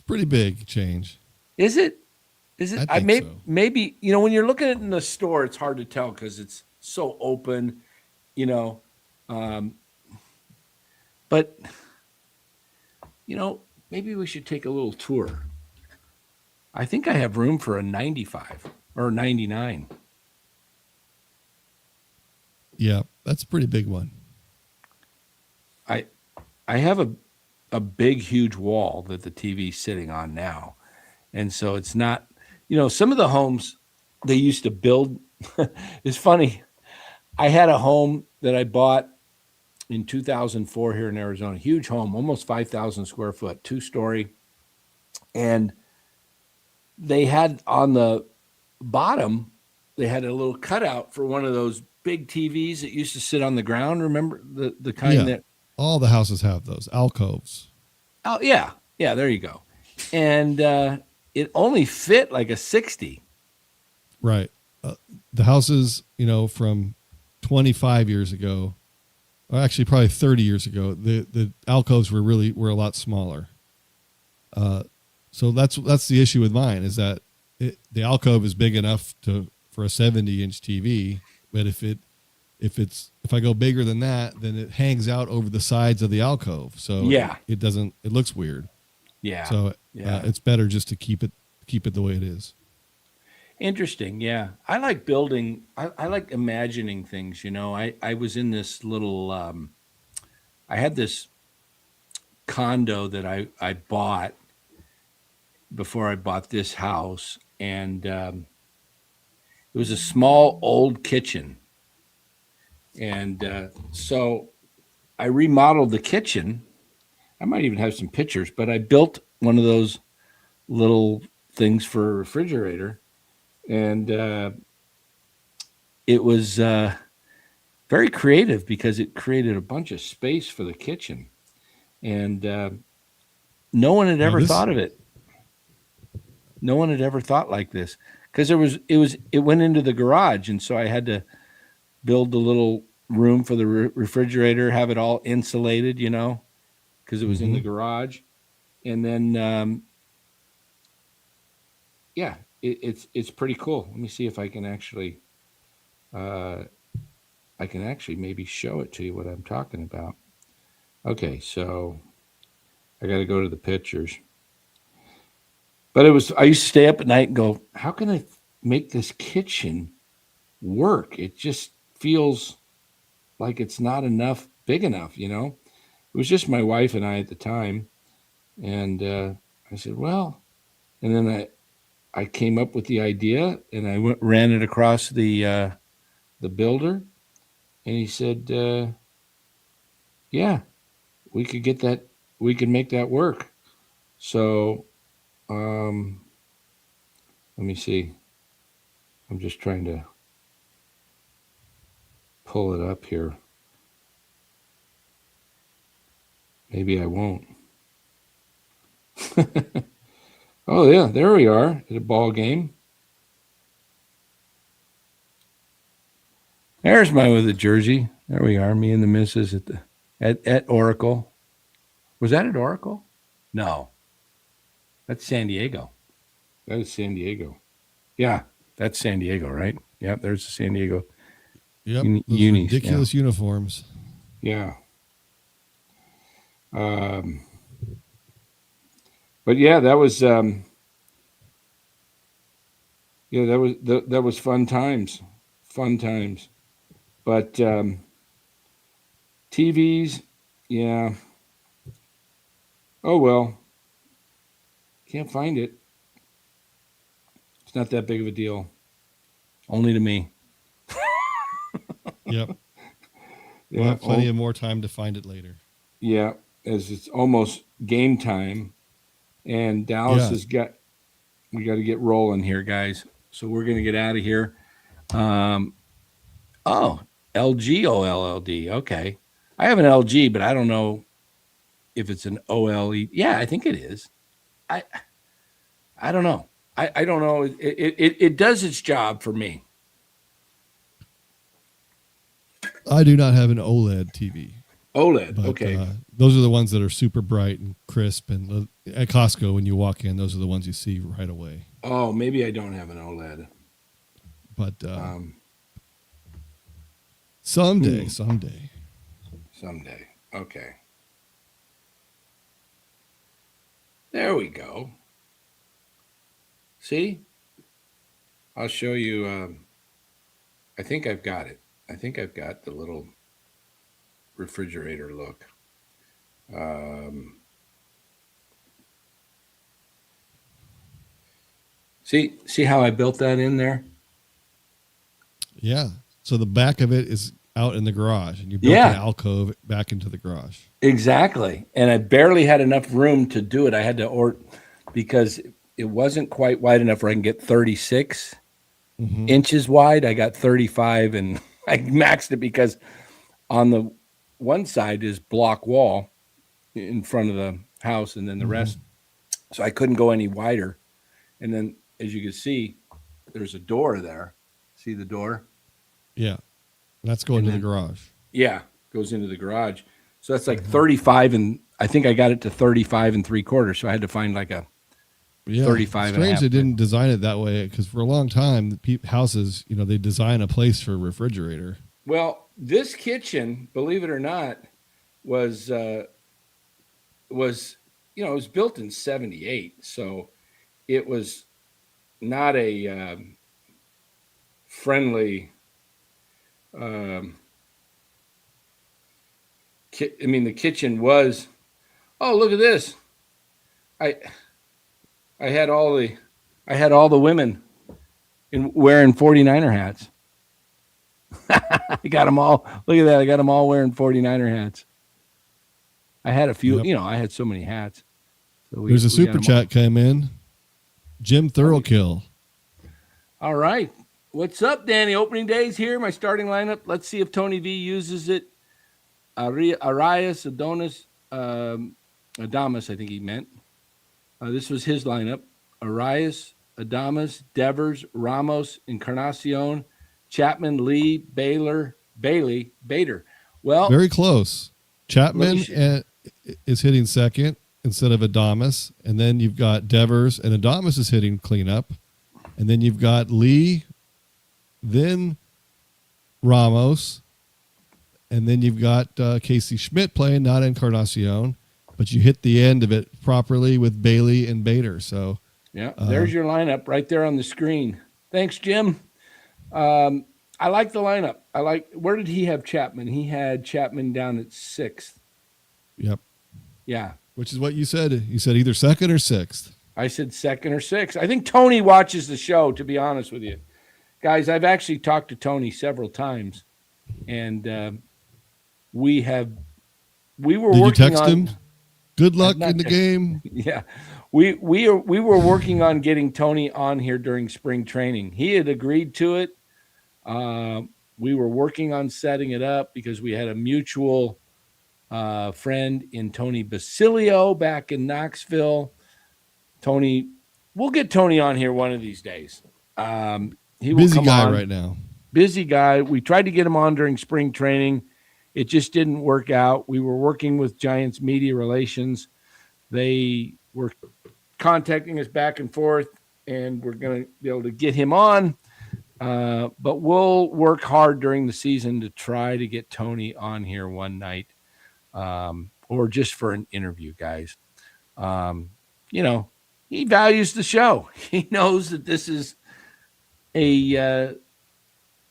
pretty big change. Is it? Is it? I think so. Maybe, when you're looking at it in the store, it's hard to tell because it's so open, but, maybe we should take a little tour. I think I have room for a 95 or 99. Yeah, that's a pretty big one. I have a big, huge wall that the TV's sitting on now. And so it's not, some of the homes they used to build. It's funny. I had a home that I bought in 2004 here in Arizona, huge home, almost 5,000 square foot, 2-story. And they had on the bottom, they had a little cutout for one of those big TVs that used to sit on the ground. Remember the kind that all the houses have those alcoves. Oh yeah. Yeah. There you go. And, it only fit like a 60. Right. The houses, from 25 years ago, or actually probably 30 years ago, the alcoves were a lot smaller. So that's the issue with mine is that the alcove is big enough for a 70-inch TV, but if I go bigger than that, then it hangs out over the sides of the alcove. So it looks weird. Yeah. So it's better just to keep it the way it is. Interesting. Yeah. I like building. I like imagining things, I was in this little, I had this condo that I bought before I bought this house. And, it was a small old kitchen. And, so I remodeled the kitchen. I might even have some pictures, but I built one of those little things for a refrigerator. And it was very creative because it created a bunch of space for the kitchen. And no one had ever thought of it. No one had ever thought like this because it went into the garage. And so I had to build the little room for the refrigerator, have it all insulated, because it was in the garage. And then, it's pretty cool. Let me see if I can actually, maybe show it to you what I'm talking about. Okay. So I got to go to the pictures, but I used to stay up at night and go, how can I make this kitchen work? It just feels like it's not big enough, It was just my wife and I at the time. And I said, well, and then I came up with the idea and I ran it across the builder, and he said, yeah, we could get that. We could make that work. So, let me see. I'm just trying to pull it up here. Maybe I won't. Oh yeah, there we are at a ball game. There's mine with the jersey. There we are, me and the missus at Oracle. Was that at Oracle? No, that's San Diego. That is San Diego. Yeah, that's San Diego, right? Yeah, there's the San Diego Yep. Those unis, ridiculous uniforms. Yeah. But yeah, that was that was fun times. Fun times. But TVs, yeah. Oh well. Can't find it. It's not that big of a deal. Only to me. Yep. Yeah. We'll have plenty of more time to find it later. Yeah, as it's almost game time, and Dallas has got. We got to get rolling here, guys. So we're going to get out of here. Oh, LG OLLD. Okay, I have an LG, but I don't know if it's an OLE. Yeah, I think it is. I don't know. I don't know. It does its job for me. I do not have an OLED TV. OLED. But, okay. Those are the ones that are super bright and crisp. And at Costco, when you walk in, those are the ones you see right away. Oh, maybe I don't have an OLED. But someday. Okay. There we go. See? I'll show you. I think I've got it. I think I've got the little refrigerator look. See how I built that in there? Yeah. So the back of it is out in the garage, and you built an alcove back into the garage. Exactly. And I barely had enough room to do it. I had to order because it wasn't quite wide enough where I can get 36 inches wide. I got 35, and I maxed it because on the one side is block wall in front of the house, and then the rest. So I couldn't go any wider. And then, as you can see, there's a door there. See the door? Yeah. That's going to the garage. Yeah, goes into the garage. So that's like 35, and I think I got it to 35 3/4. So I had to find like a 35 and a half. Strange they didn't design it that way, because for a long time, houses, they design a place for a refrigerator. Well, this kitchen, believe it or not, was it was built in 78, so it was not a friendly. The kitchen was. Oh, look at this! I had all the women wearing 49er hats. I got them all. Look at that! I got them all wearing 49er hats. I had a few. Yep. I had so many hats. So There's a super chat came in. Jim Thorokill. All right. What's up, Danny? Opening day's here. My starting lineup. Let's see if Tony V uses it. Arias, Adamas, I think he meant. This was his lineup. Arias, Adamas, Devers, Ramos, Encarnacion, Chapman, Lee, Bailey, Bader. Well, very close. Chapman is hitting second instead of Adamas. And then you've got Devers, and Adamas is hitting cleanup. And then you've got Lee, then Ramos, and then you've got Casey Schmidt playing, not Encarnacion, but you hit the end of it properly with Bailey and Bader. So yeah, there's your lineup right there on the screen. Thanks, Jim. I like the lineup. Where did he have Chapman? He had Chapman down at 6th. Yep. Yeah. Which is what you said. You said either 2nd or 6th. I said 2nd or 6th. I think Tony watches the show, to be honest with you. Guys, I've actually talked to Tony several times, and we were Did working you text on him? Good luck in the game. Yeah. We were working on getting Tony on here during spring training. He had agreed to it. We were working on setting it up because we had a mutual friend in Tony Basilio back in Knoxville. Tony, we'll get Tony on here one of these days. He will busy come guy on. right now. Busy guy. We tried to get him on during spring training. It just didn't work out. We were working with Giants Media Relations. They were contacting us back and forth, and we're going to be able to get him on. But we'll work hard during the season to try to get Tony on here one night, or just for an interview, guys. He values the show. He knows that this is a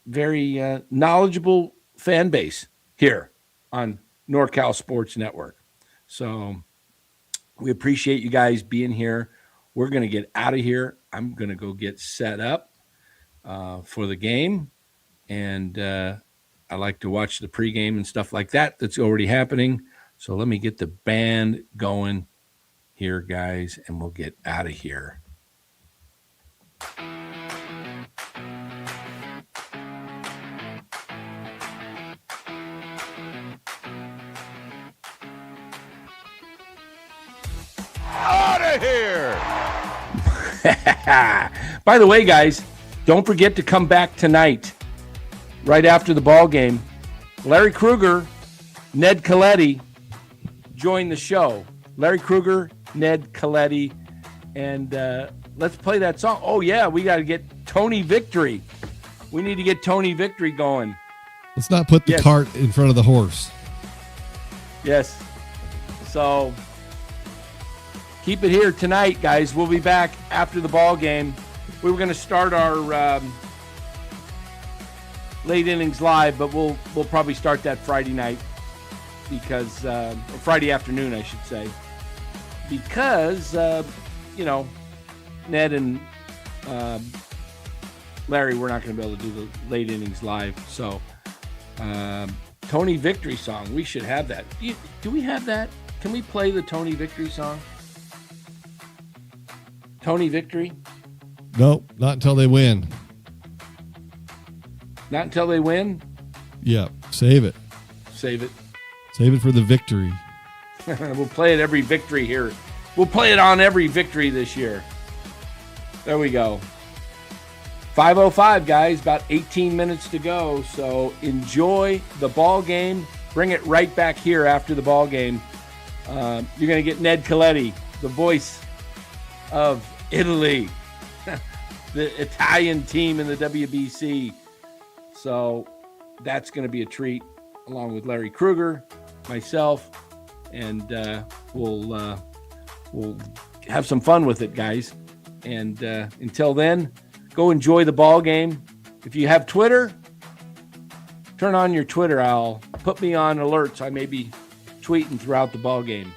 very knowledgeable fan base here on NorCal Sports Network. So we appreciate you guys being here. We're going to get out of here. I'm going to go get set up for the game. And I like to watch the pregame and stuff like that that's already happening. So let me get the band going here, guys, and we'll get out of here. Out of here! By the way, guys, don't forget to come back tonight, right after the ball game. Larry Krueger, Ned Coletti join the show. Larry Krueger, Ned Coletti, and let's play that song. Oh, yeah, we got to get Tony Victory. We need to get Tony Victory going. Let's not put the cart in front of the horse. Yes. So keep it here tonight, guys. We'll be back after the ball game. We were going to start our late innings live, but we'll probably start that Friday night because or Friday afternoon, I should say, because Ned and Larry, we're not going to be able to do the late innings live. So Tony Victory song, we should have that. Do we have that? Can we play the Tony Victory song? Tony Victory? Nope, not until they win. Not until they win? Yeah, save it. Save it. Save it for the victory. We'll play it every victory here. We'll play it on every victory this year. There we go. 5:05, guys. About 18 minutes to go. So enjoy the ball game. Bring it right back here after the ball game. You're going to get Ned Coletti, the voice of Italy, the Italian team in the WBC. So that's going to be a treat, along with Larry Krueger, myself, and we'll have some fun with it, guys. And until then, go enjoy the ball game. If you have Twitter, turn on your Twitter. I'll put me on alerts. I may be tweeting throughout the ball game.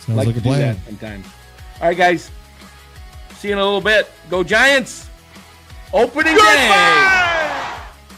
Sounds like a plan. That sometimes. All right, guys. See you in a little bit. Go Giants. Opening day.